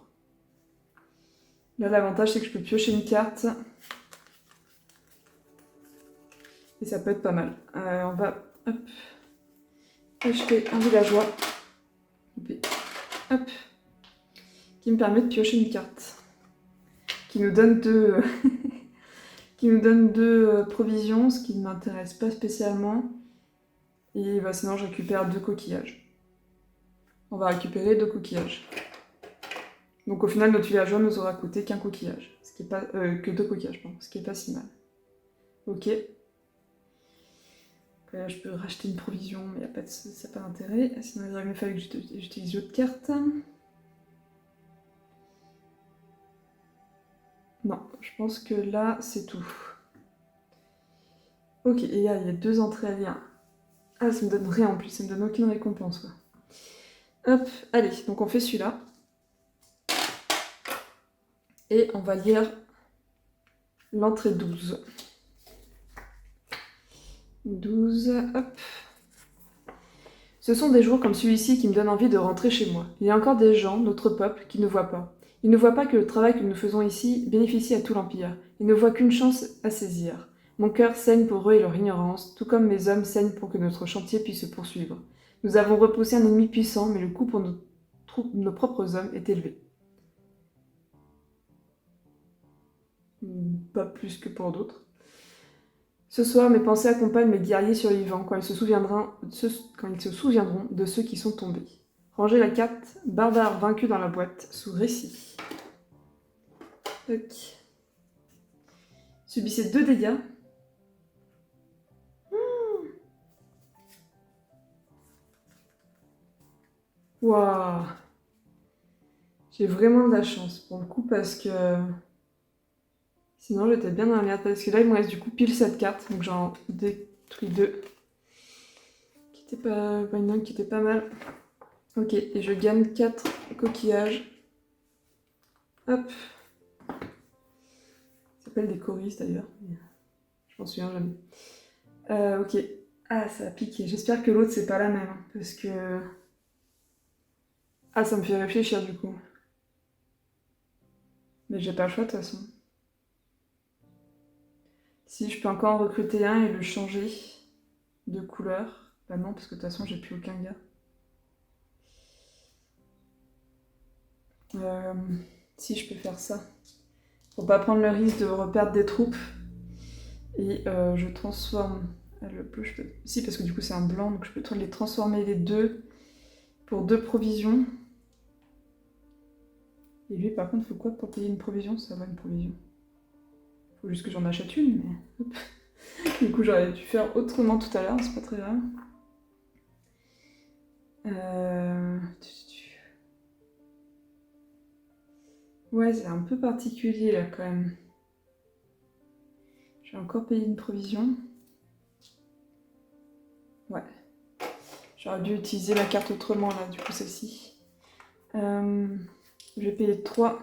Là, l'avantage, c'est que je peux piocher une carte. Et ça peut être pas mal. On va hop, acheter un villageois. Hop, qui me permet de piocher une carte. Qui nous donne deux provisions, ce qui ne m'intéresse pas spécialement. Et bah, sinon, je récupère 2 coquillages. On va récupérer 2 coquillages. Donc au final, notre villageois nous aura coûté qu'un coquillage. Ce qui est pas, que 2 coquillages, pardon, ce qui est pas si mal. Ok. Là, je peux racheter une provision, mais ça n'a pas d'intérêt. Sinon, il aurait fallu que j'utilise d'autres cartes. Non, je pense que là, c'est tout. Ok, et là, il y a 2 entrées à lire. Ah, ça me donne rien en plus, ça me donne aucune récompense, quoi. Hop, allez, donc on fait celui-là. Et on va lire l'entrée 12. 12, hop. Ce sont des jours comme celui-ci qui me donnent envie de rentrer chez moi. Il y a encore des gens, notre peuple, qui ne voient pas. Ils ne voient pas que le travail que nous faisons ici bénéficie à tout l'Empire. Ils ne voient qu'une chance à saisir. Mon cœur saigne pour eux et leur ignorance, tout comme mes hommes saignent pour que notre chantier puisse se poursuivre. Nous avons repoussé un ennemi puissant, mais le coût pour nos propres hommes est élevé. Pas plus que pour d'autres. Ce soir, mes pensées accompagnent mes guerriers survivants quand ils se souviendront de ceux qui sont tombés. Rangez la carte barbare vaincu dans la boîte sous récit. Tac. Subissez 2 dégâts. Waouh. J'ai vraiment de la chance pour le coup parce que sinon j'étais bien dans la merde parce que là il me reste du coup pile 7 cartes donc j'en détruis 2 qui étaient pas une qui était pas mal. Ok, et je gagne 4 coquillages. Hop. Ça s'appelle des choristes d'ailleurs. Je m'en souviens jamais. Ok. Ah, ça a piqué. J'espère que l'autre c'est pas la même hein, parce que... Ah, ça me fait réfléchir du coup. Mais j'ai pas le choix de toute façon. Si je peux encore en recruter un et le changer de couleur. Bah non, parce que de toute façon j'ai plus aucun gars. Si je peux faire ça. Pour pas prendre le risque de reperdre des troupes. Et je transforme le bleu, je peux... Si, parce que du coup c'est un blanc, donc je peux les transformer les deux pour 2 provisions. Et lui par contre, faut quoi pour payer une provision? Ça va une provision. Faut juste que j'en achète une, mais... Hop. Du coup j'aurais dû faire autrement tout à l'heure, c'est pas très grave. Ouais, c'est un peu particulier là quand même. Je vais encore payer une provision. Ouais. J'aurais dû utiliser la carte autrement là, du coup celle-ci. Je vais payer 3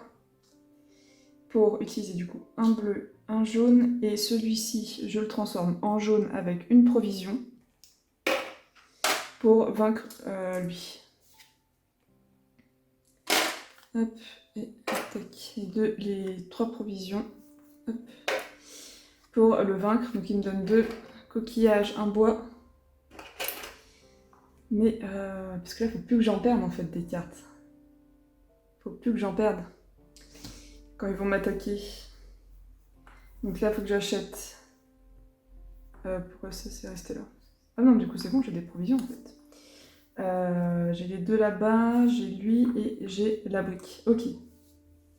pour utiliser du coup un bleu, un jaune, et celui-ci je le transforme en jaune avec une provision pour vaincre lui. Hop, et tac, les 3 provisions. Hop, pour le vaincre, donc il me donne 2 coquillages, un bois. Mais parce que là, faut plus que j'en perde en fait des cartes. Faut plus que j'en perde quand ils vont m'attaquer. Donc là, faut que j'achète. Pourquoi ça s'est resté là? Ah non, du coup, c'est bon, j'ai des provisions en fait. J'ai les 2 là-bas, j'ai lui et j'ai la brique. Ok.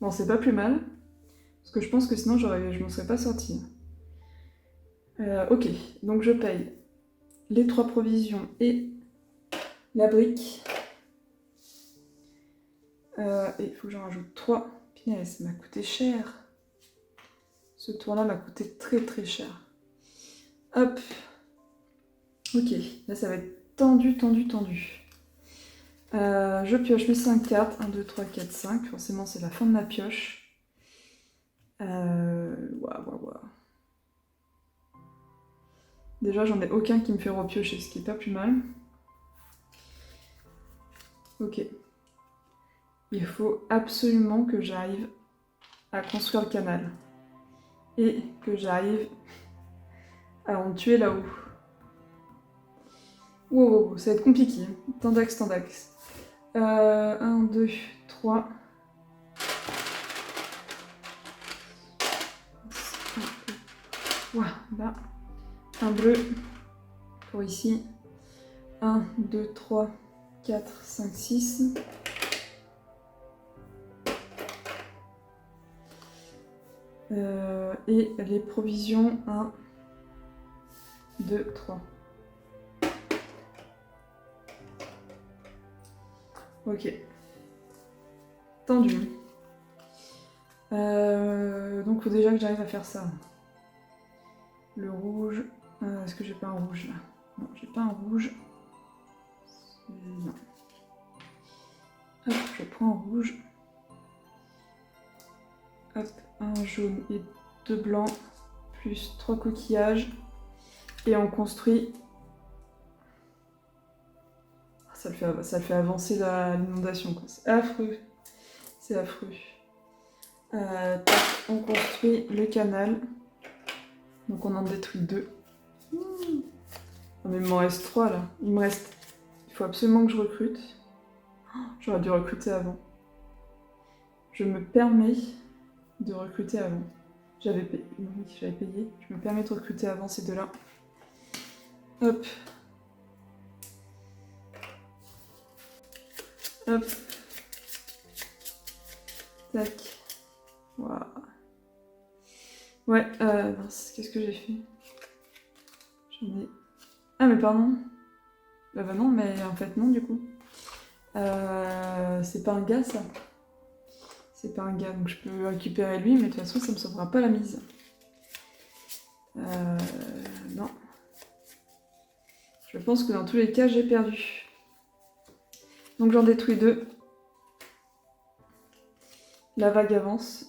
Bon, c'est pas plus mal. Parce que je pense que sinon, je m'en serais pas sortie. Ok, donc je paye les 3 provisions et la brique. Et il faut que j'en rajoute 3. Punaise, ça m'a coûté cher. Ce tour-là m'a coûté très très cher. Hop. Ok, là ça va être tendu, tendu, tendu. Je pioche mes 5 cartes. 1, 2, 3, 4, 5. Forcément, c'est la fin de ma pioche. Waouh. Déjà, j'en ai aucun qui me fait repiocher, ce qui est pas plus mal. Ok. Il faut absolument que j'arrive à construire le canal. Et que j'arrive à en tuer là-haut. Wow, ça va être compliqué. Tendax. 1, 2, 3. Voilà, là. Un bleu pour ici. 1, 2, 3, 4, 5, 6. Et les provisions 1, 2, 3. Ok. Tendu. Donc il faut déjà que j'arrive à faire ça. Le rouge. Est-ce que j'ai pas un rouge là? Non, j'ai pas un rouge. Non. Hop, je prends un rouge. Hop, un jaune et 2 blancs. Plus 3 coquillages. Et on construit. Ça le fait avancer l'inondation. C'est affreux. C'est affreux. On construit le canal. Donc on en détruit 2. Non mais il m'en reste 3 là. Il faut absolument que je recrute. J'aurais dû recruter avant. Je me permets de recruter avant. J'avais payé. Oui, j'avais payé. Je me permets de recruter avant ces 2 là. Hop. Hop. Tac. Voilà. Ouais, mince, qu'est-ce que j'ai fait? J'en ai... Ah mais pardon. Bah non, mais en fait non du coup. C'est pas un gars ça. C'est pas un gars, donc je peux récupérer lui, mais de toute façon ça me sauvera pas la mise. Non. Je pense que dans tous les cas j'ai perdu. Donc j'en détruis 2. La vague avance.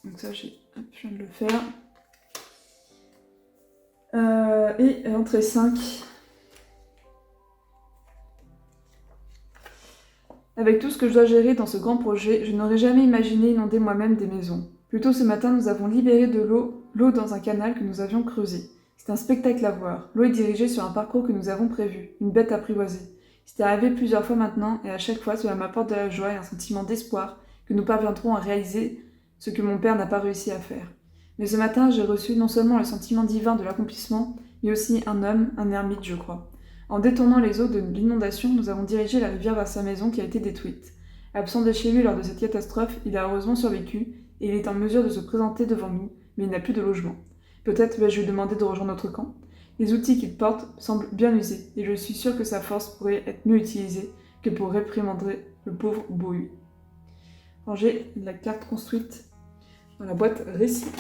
Donc ça, je viens de le faire. Et entrée 5. Avec tout ce que je dois gérer dans ce grand projet, je n'aurais jamais imaginé inonder moi-même des maisons. Plus tôt ce matin, nous avons libéré de l'eau dans un canal que nous avions creusé. C'est un spectacle à voir. L'eau est dirigée sur un parcours que nous avons prévu, une bête apprivoisée. C'est arrivé plusieurs fois maintenant, et à chaque fois, cela m'apporte de la joie et un sentiment d'espoir que nous parviendrons à réaliser ce que mon père n'a pas réussi à faire. Mais ce matin, j'ai reçu non seulement le sentiment divin de l'accomplissement, mais aussi un homme, un ermite, je crois. En détournant les eaux de l'inondation, nous avons dirigé la rivière vers sa maison qui a été détruite. Absent de chez lui lors de cette catastrophe, il a heureusement survécu, et il est en mesure de se présenter devant nous, mais il n'a plus de logement. Peut-être vais-je lui demander de rejoindre notre camp. Les outils qu'il porte semblent bien usés, et je suis sûre que sa force pourrait être mieux utilisée que pour réprimander le pauvre Bohu. Ranger la carte construite dans la boîte récit.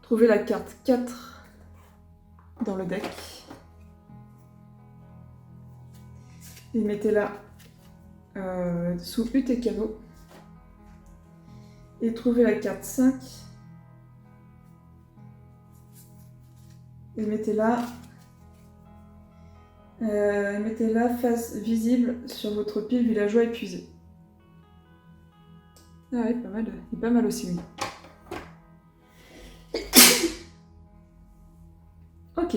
Trouvez la carte 4 dans le deck. Et mettez-la sous hutte et canot. Et trouvez la carte 5. Et mettez-la face visible sur votre pile villageois épuisé. Ah ouais, pas mal. Il est pas mal aussi, oui. Ok.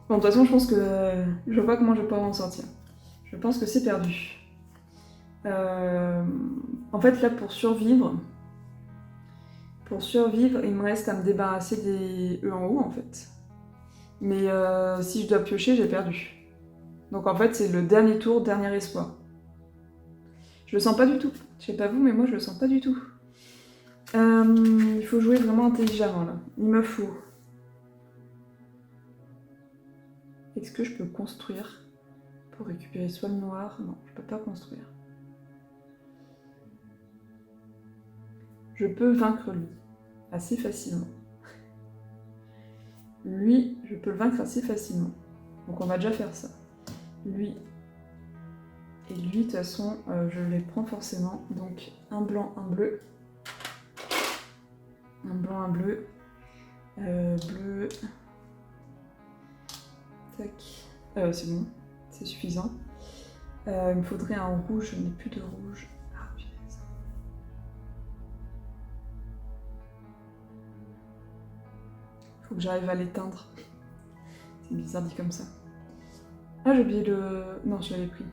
Bon, de toute façon, je pense que... je vois pas comment je vais pouvoir m'en sortir. Je pense que c'est perdu. En fait, là, pour survivre, il me reste à me débarrasser des E en haut, en fait. Mais si je dois piocher, j'ai perdu. Donc en fait, c'est le dernier tour, dernier espoir. Je le sens pas du tout. Je sais pas vous, mais moi, je le sens pas du tout. Il faut jouer vraiment intelligemment, là. Il me faut... Est-ce que je peux construire pour récupérer soit le noir? Non, je peux pas construire. Je peux vaincre lui assez facilement. Lui, je peux le vaincre assez facilement. Donc on va déjà faire ça. Lui et lui, de toute façon, je les prends forcément. Donc un blanc, un bleu. Un blanc, un bleu. Bleu. Tac. C'est bon, c'est suffisant. Il me faudrait un rouge, je n'ai plus de rouge. Ah, punaise. Faut que j'arrive à l'éteindre. C'est bizarre dit comme ça. Ah, j'ai oublié le... Non, je l'avais pris.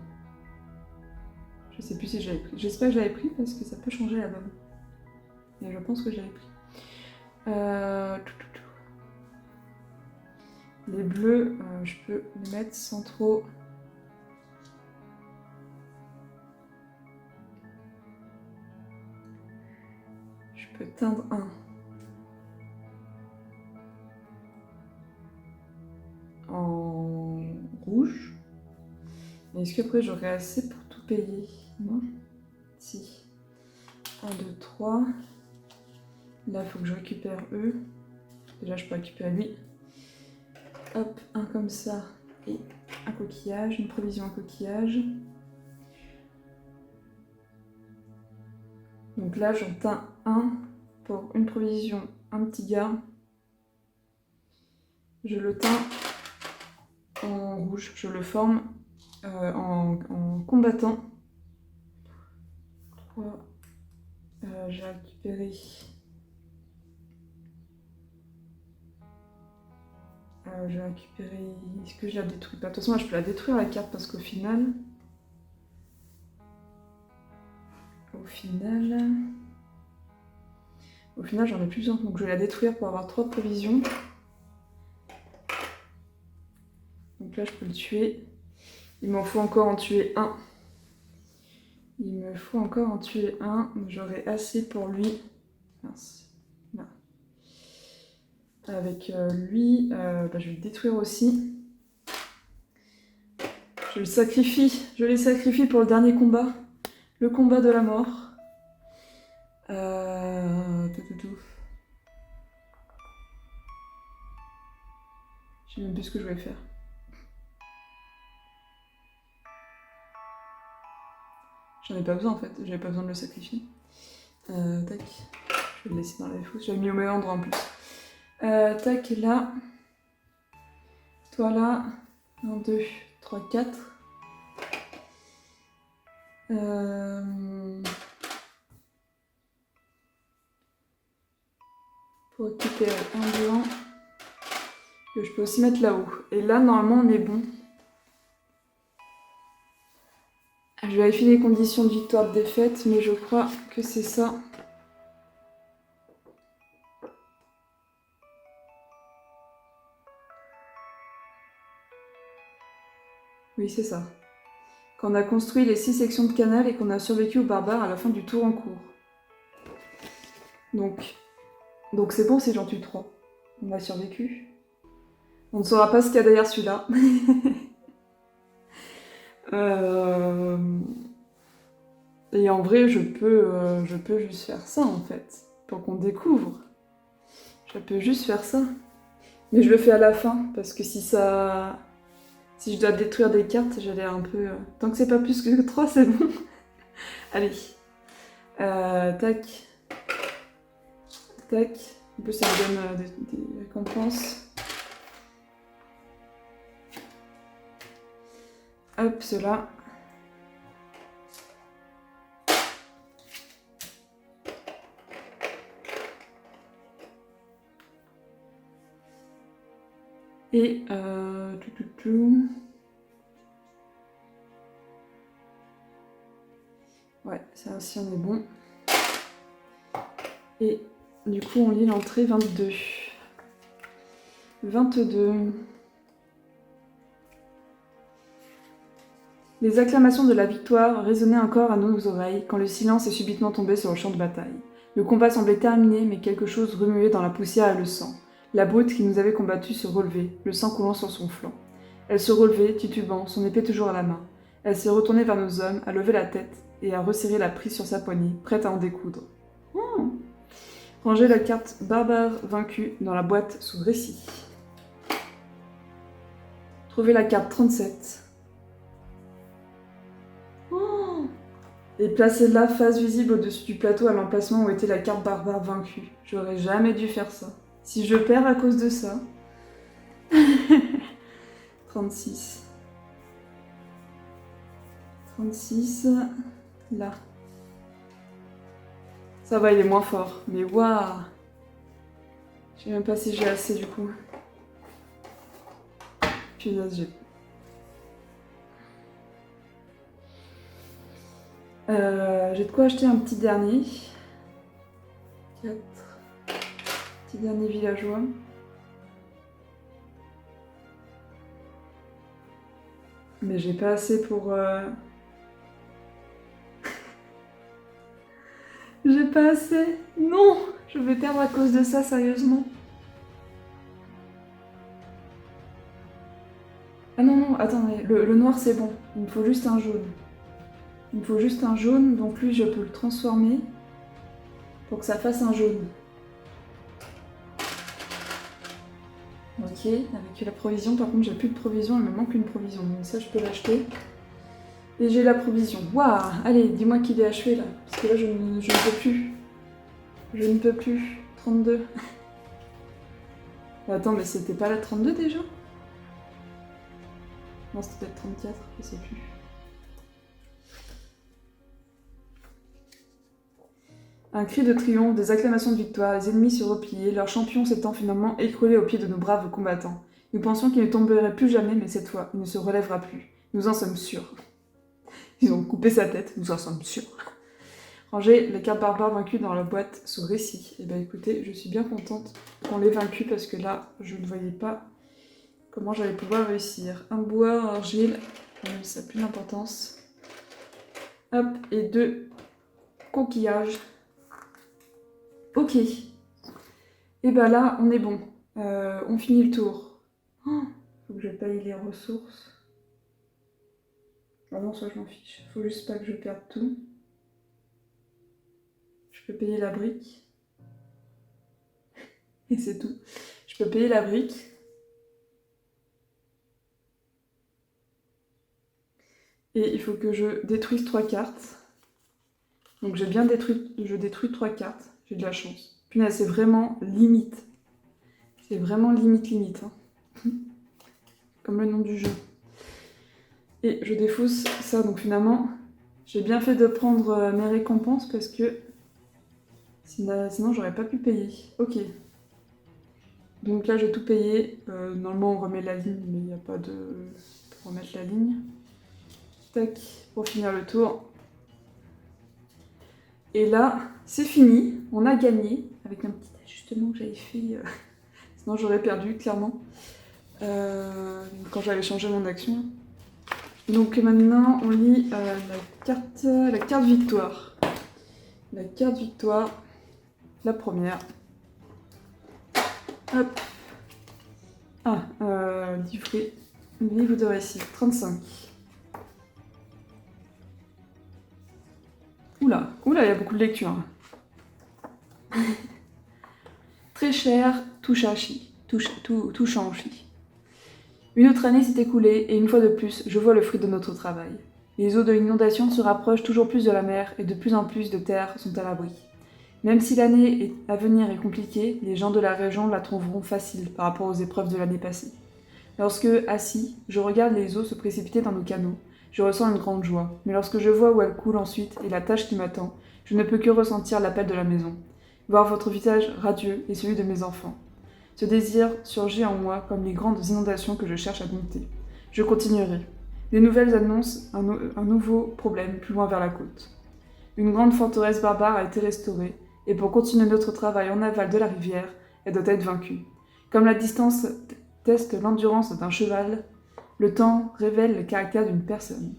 Je sais plus si je l'avais pris. J'espère que je l'avais pris parce que ça peut changer la donne. Et je pense que je l'avais pris. Les bleus, je peux les mettre sans trop... Je peux teindre un. En rouge. Est-ce qu'après j'aurai assez pour tout payer? Non. Si. 1, 2, 3. Là, il faut que je récupère eux. Déjà, je peux récupérer lui. Hop, un comme ça. Et un coquillage, une provision en coquillage. Donc là, j'en teins un pour une provision, un petit gars. Je le teins en rouge, je le forme en combattant. J'ai récupéré... Est-ce que je la détruis pas? De toute façon, là, je peux la détruire la carte parce qu'au final... Au final, j'en ai plus besoin. Donc, je vais la détruire pour avoir 3 provisions. Donc là, je peux le tuer. Il m'en faut encore en tuer un Il me faut encore en tuer un. J'aurai assez pour lui. Mince. Là. Avec lui, je vais le détruire aussi. Je le sacrifie. Je les sacrifie pour le dernier combat. Le combat de la mort. Tout. Je sais même plus ce que je vais faire. J'en ai pas besoin en fait, j'avais pas besoin de le sacrifier. Tac, je vais le laisser dans la fosse, j'avais mis au même endroit en plus. Tac, là. Toi là. 1, 2, 3, 4. Pour récupérer un blanc. Que je peux aussi mettre là-haut. Et là, normalement, on est bon. Je vérifie les conditions de victoire de défaite, mais je crois que c'est ça. Oui, c'est ça. Quand on a construit les 6 sections de canal et qu'on a survécu aux barbares à la fin du tour en cours. Donc c'est bon si j'en tue 3. On a survécu. On ne saura pas ce qu'il y a derrière celui-là. Et en vrai, je peux juste faire ça en fait, pour qu'on découvre. Je peux juste faire ça. Mais je le fais à la fin, parce que si je dois détruire des cartes, j'ai l'air un peu... Tant que c'est pas plus que 3, c'est bon. Allez. Tac. Tac. En plus, ça me donne des récompenses. Hop, cela. Et tout. Ouais, ça aussi on est bon. Et du coup on lit l'entrée 22. 22. Les acclamations de la victoire résonnaient encore à nos oreilles quand le silence est subitement tombé sur le champ de bataille. Le combat semblait terminé, mais quelque chose remuait dans la poussière et le sang. La brute qui nous avait combattus se relevait, le sang coulant sur son flanc. Elle se relevait, titubant, son épée toujours à la main. Elle s'est retournée vers nos hommes, a levé la tête et a resserré la prise sur sa poignée, prête à en découdre. Rangez la carte barbare vaincue dans la boîte sous récit. Trouvez la carte 37. Et placez-la face visible au-dessus du plateau à l'emplacement où était la carte barbare vaincue. J'aurais jamais dû faire ça. Si je perds à cause de ça... 36. 36... Là. Ça va, il est moins fort. Mais waouh! Je sais même pas si j'ai assez du coup. Punaise, j'ai de quoi acheter un petit dernier. 4. Petit dernier villageois. Mais j'ai pas assez pour... J'ai pas assez. Non! Je vais perdre à cause de ça, sérieusement. Ah non, attendez. Le noir, c'est bon. Il me faut juste un jaune. Il me faut juste un jaune, donc lui, je peux le transformer pour que ça fasse un jaune. Ok, avec la provision, par contre, j'ai plus de provision, il me manque une provision, donc ça, je peux l'acheter. Et j'ai la provision. Waouh! Allez, dis-moi qu'il est achevé, là, parce que là, je ne peux plus. Je ne peux plus. 32. Attends, mais c'était pas la 32 déjà? Non, c'était peut-être 34, je sais plus. Un cri de triomphe, des acclamations de victoire, les ennemis se repliaient, leur champion s'étant finalement écroulé aux pieds de nos braves combattants. Nous pensions qu'il ne tomberait plus jamais, mais cette fois, il ne se relèvera plus. Nous en sommes sûrs. Ils ont coupé sa tête, nous en sommes sûrs. Rangez les cartes barbares vaincues dans la boîte sous récit. Et ben écoutez, je suis bien contente qu'on l'ait vaincu parce que là, je ne voyais pas comment j'allais pouvoir réussir. Un bois, argile, ça n'a plus d'importance. Hop, et 2 coquillages. Ok. Et bah là, on est bon. On finit le tour. Oh, faut que je paye les ressources. Ah non, ça je m'en fiche. Faut juste pas que je perde tout. Je peux payer la brique. Et c'est tout. Je peux payer la brique. Et il faut que je détruise 3 cartes. Donc j'ai bien détruit, je détruis 3 cartes. J'ai de la chance. Punaise, c'est vraiment limite. C'est vraiment limite. Hein. Comme le nom du jeu. Et je défausse ça, donc finalement, j'ai bien fait de prendre mes récompenses parce que sinon j'aurais pas pu payer. Ok. Donc là j'ai tout payé. Normalement on remet la ligne, mais il n'y a pas de... pour remettre la ligne. Tac, pour finir le tour. Et là, c'est fini. On a gagné. Avec un petit ajustement que j'avais fait. Sinon j'aurais perdu, clairement. Quand j'avais changé mon action. Donc maintenant, on lit la carte victoire. La carte victoire, la première. Hop. Ah, livre de récit, 35. Oula, il y a beaucoup de lecture. Très cher, touchant chi. Une autre année s'est écoulée, et une fois de plus, je vois le fruit de notre travail. Les eaux de l'inondation se rapprochent toujours plus de la mer, et de plus en plus de terres sont à l'abri. Même si l'année à venir est compliquée, les gens de la région la trouveront facile par rapport aux épreuves de l'année passée. Lorsque, assis, je regarde les eaux se précipiter dans nos canaux, je ressens une grande joie, mais lorsque je vois où elles coulent ensuite et la tâche qui m'attend, je ne peux que ressentir l'appel de la maison. Voir votre visage radieux et celui de mes enfants. Ce désir surgit en moi comme les grandes inondations que je cherche à dompter. Je continuerai. Les nouvelles annoncent un nouveau problème plus loin vers la côte. Une grande forteresse barbare a été restaurée, et pour continuer notre travail en aval de la rivière, elle doit être vaincue. Comme la distance teste l'endurance d'un cheval, le temps révèle le caractère d'une personne.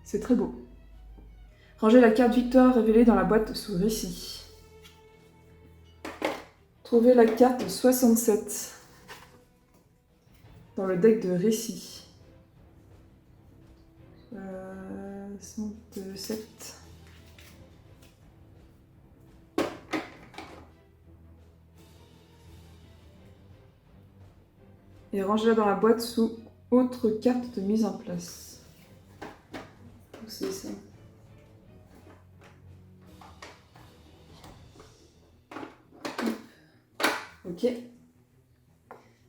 C'est très beau. Rangez la carte victoire révélée dans la boîte sous récit. Trouvez la carte 67 dans le deck de récit. 67. Et rangez-la dans la boîte sous autre carte de mise en place. Où c'est ça? Ok.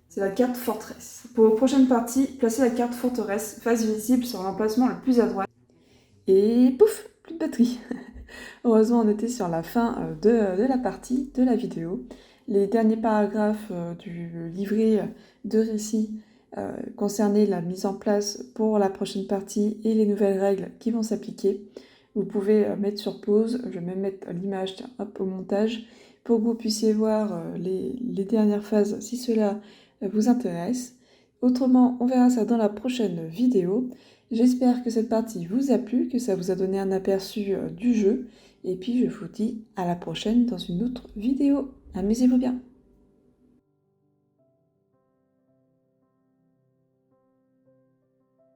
C'est la carte forteresse. Pour vos prochaines parties, placez la carte forteresse face visible sur l'emplacement le plus à droite. Et pouf, plus de batterie. Heureusement, on était sur la fin de la partie, de la vidéo. Les derniers paragraphes du livret de récit concernaient la mise en place pour la prochaine partie et les nouvelles règles qui vont s'appliquer. Vous pouvez mettre sur pause, je vais même mettre l'image au montage pour que vous puissiez voir les dernières phases si cela vous intéresse. Autrement, on verra ça dans la prochaine vidéo. J'espère que cette partie vous a plu, que ça vous a donné un aperçu du jeu. Et puis je vous dis à la prochaine dans une autre vidéo. Amusez-vous bien!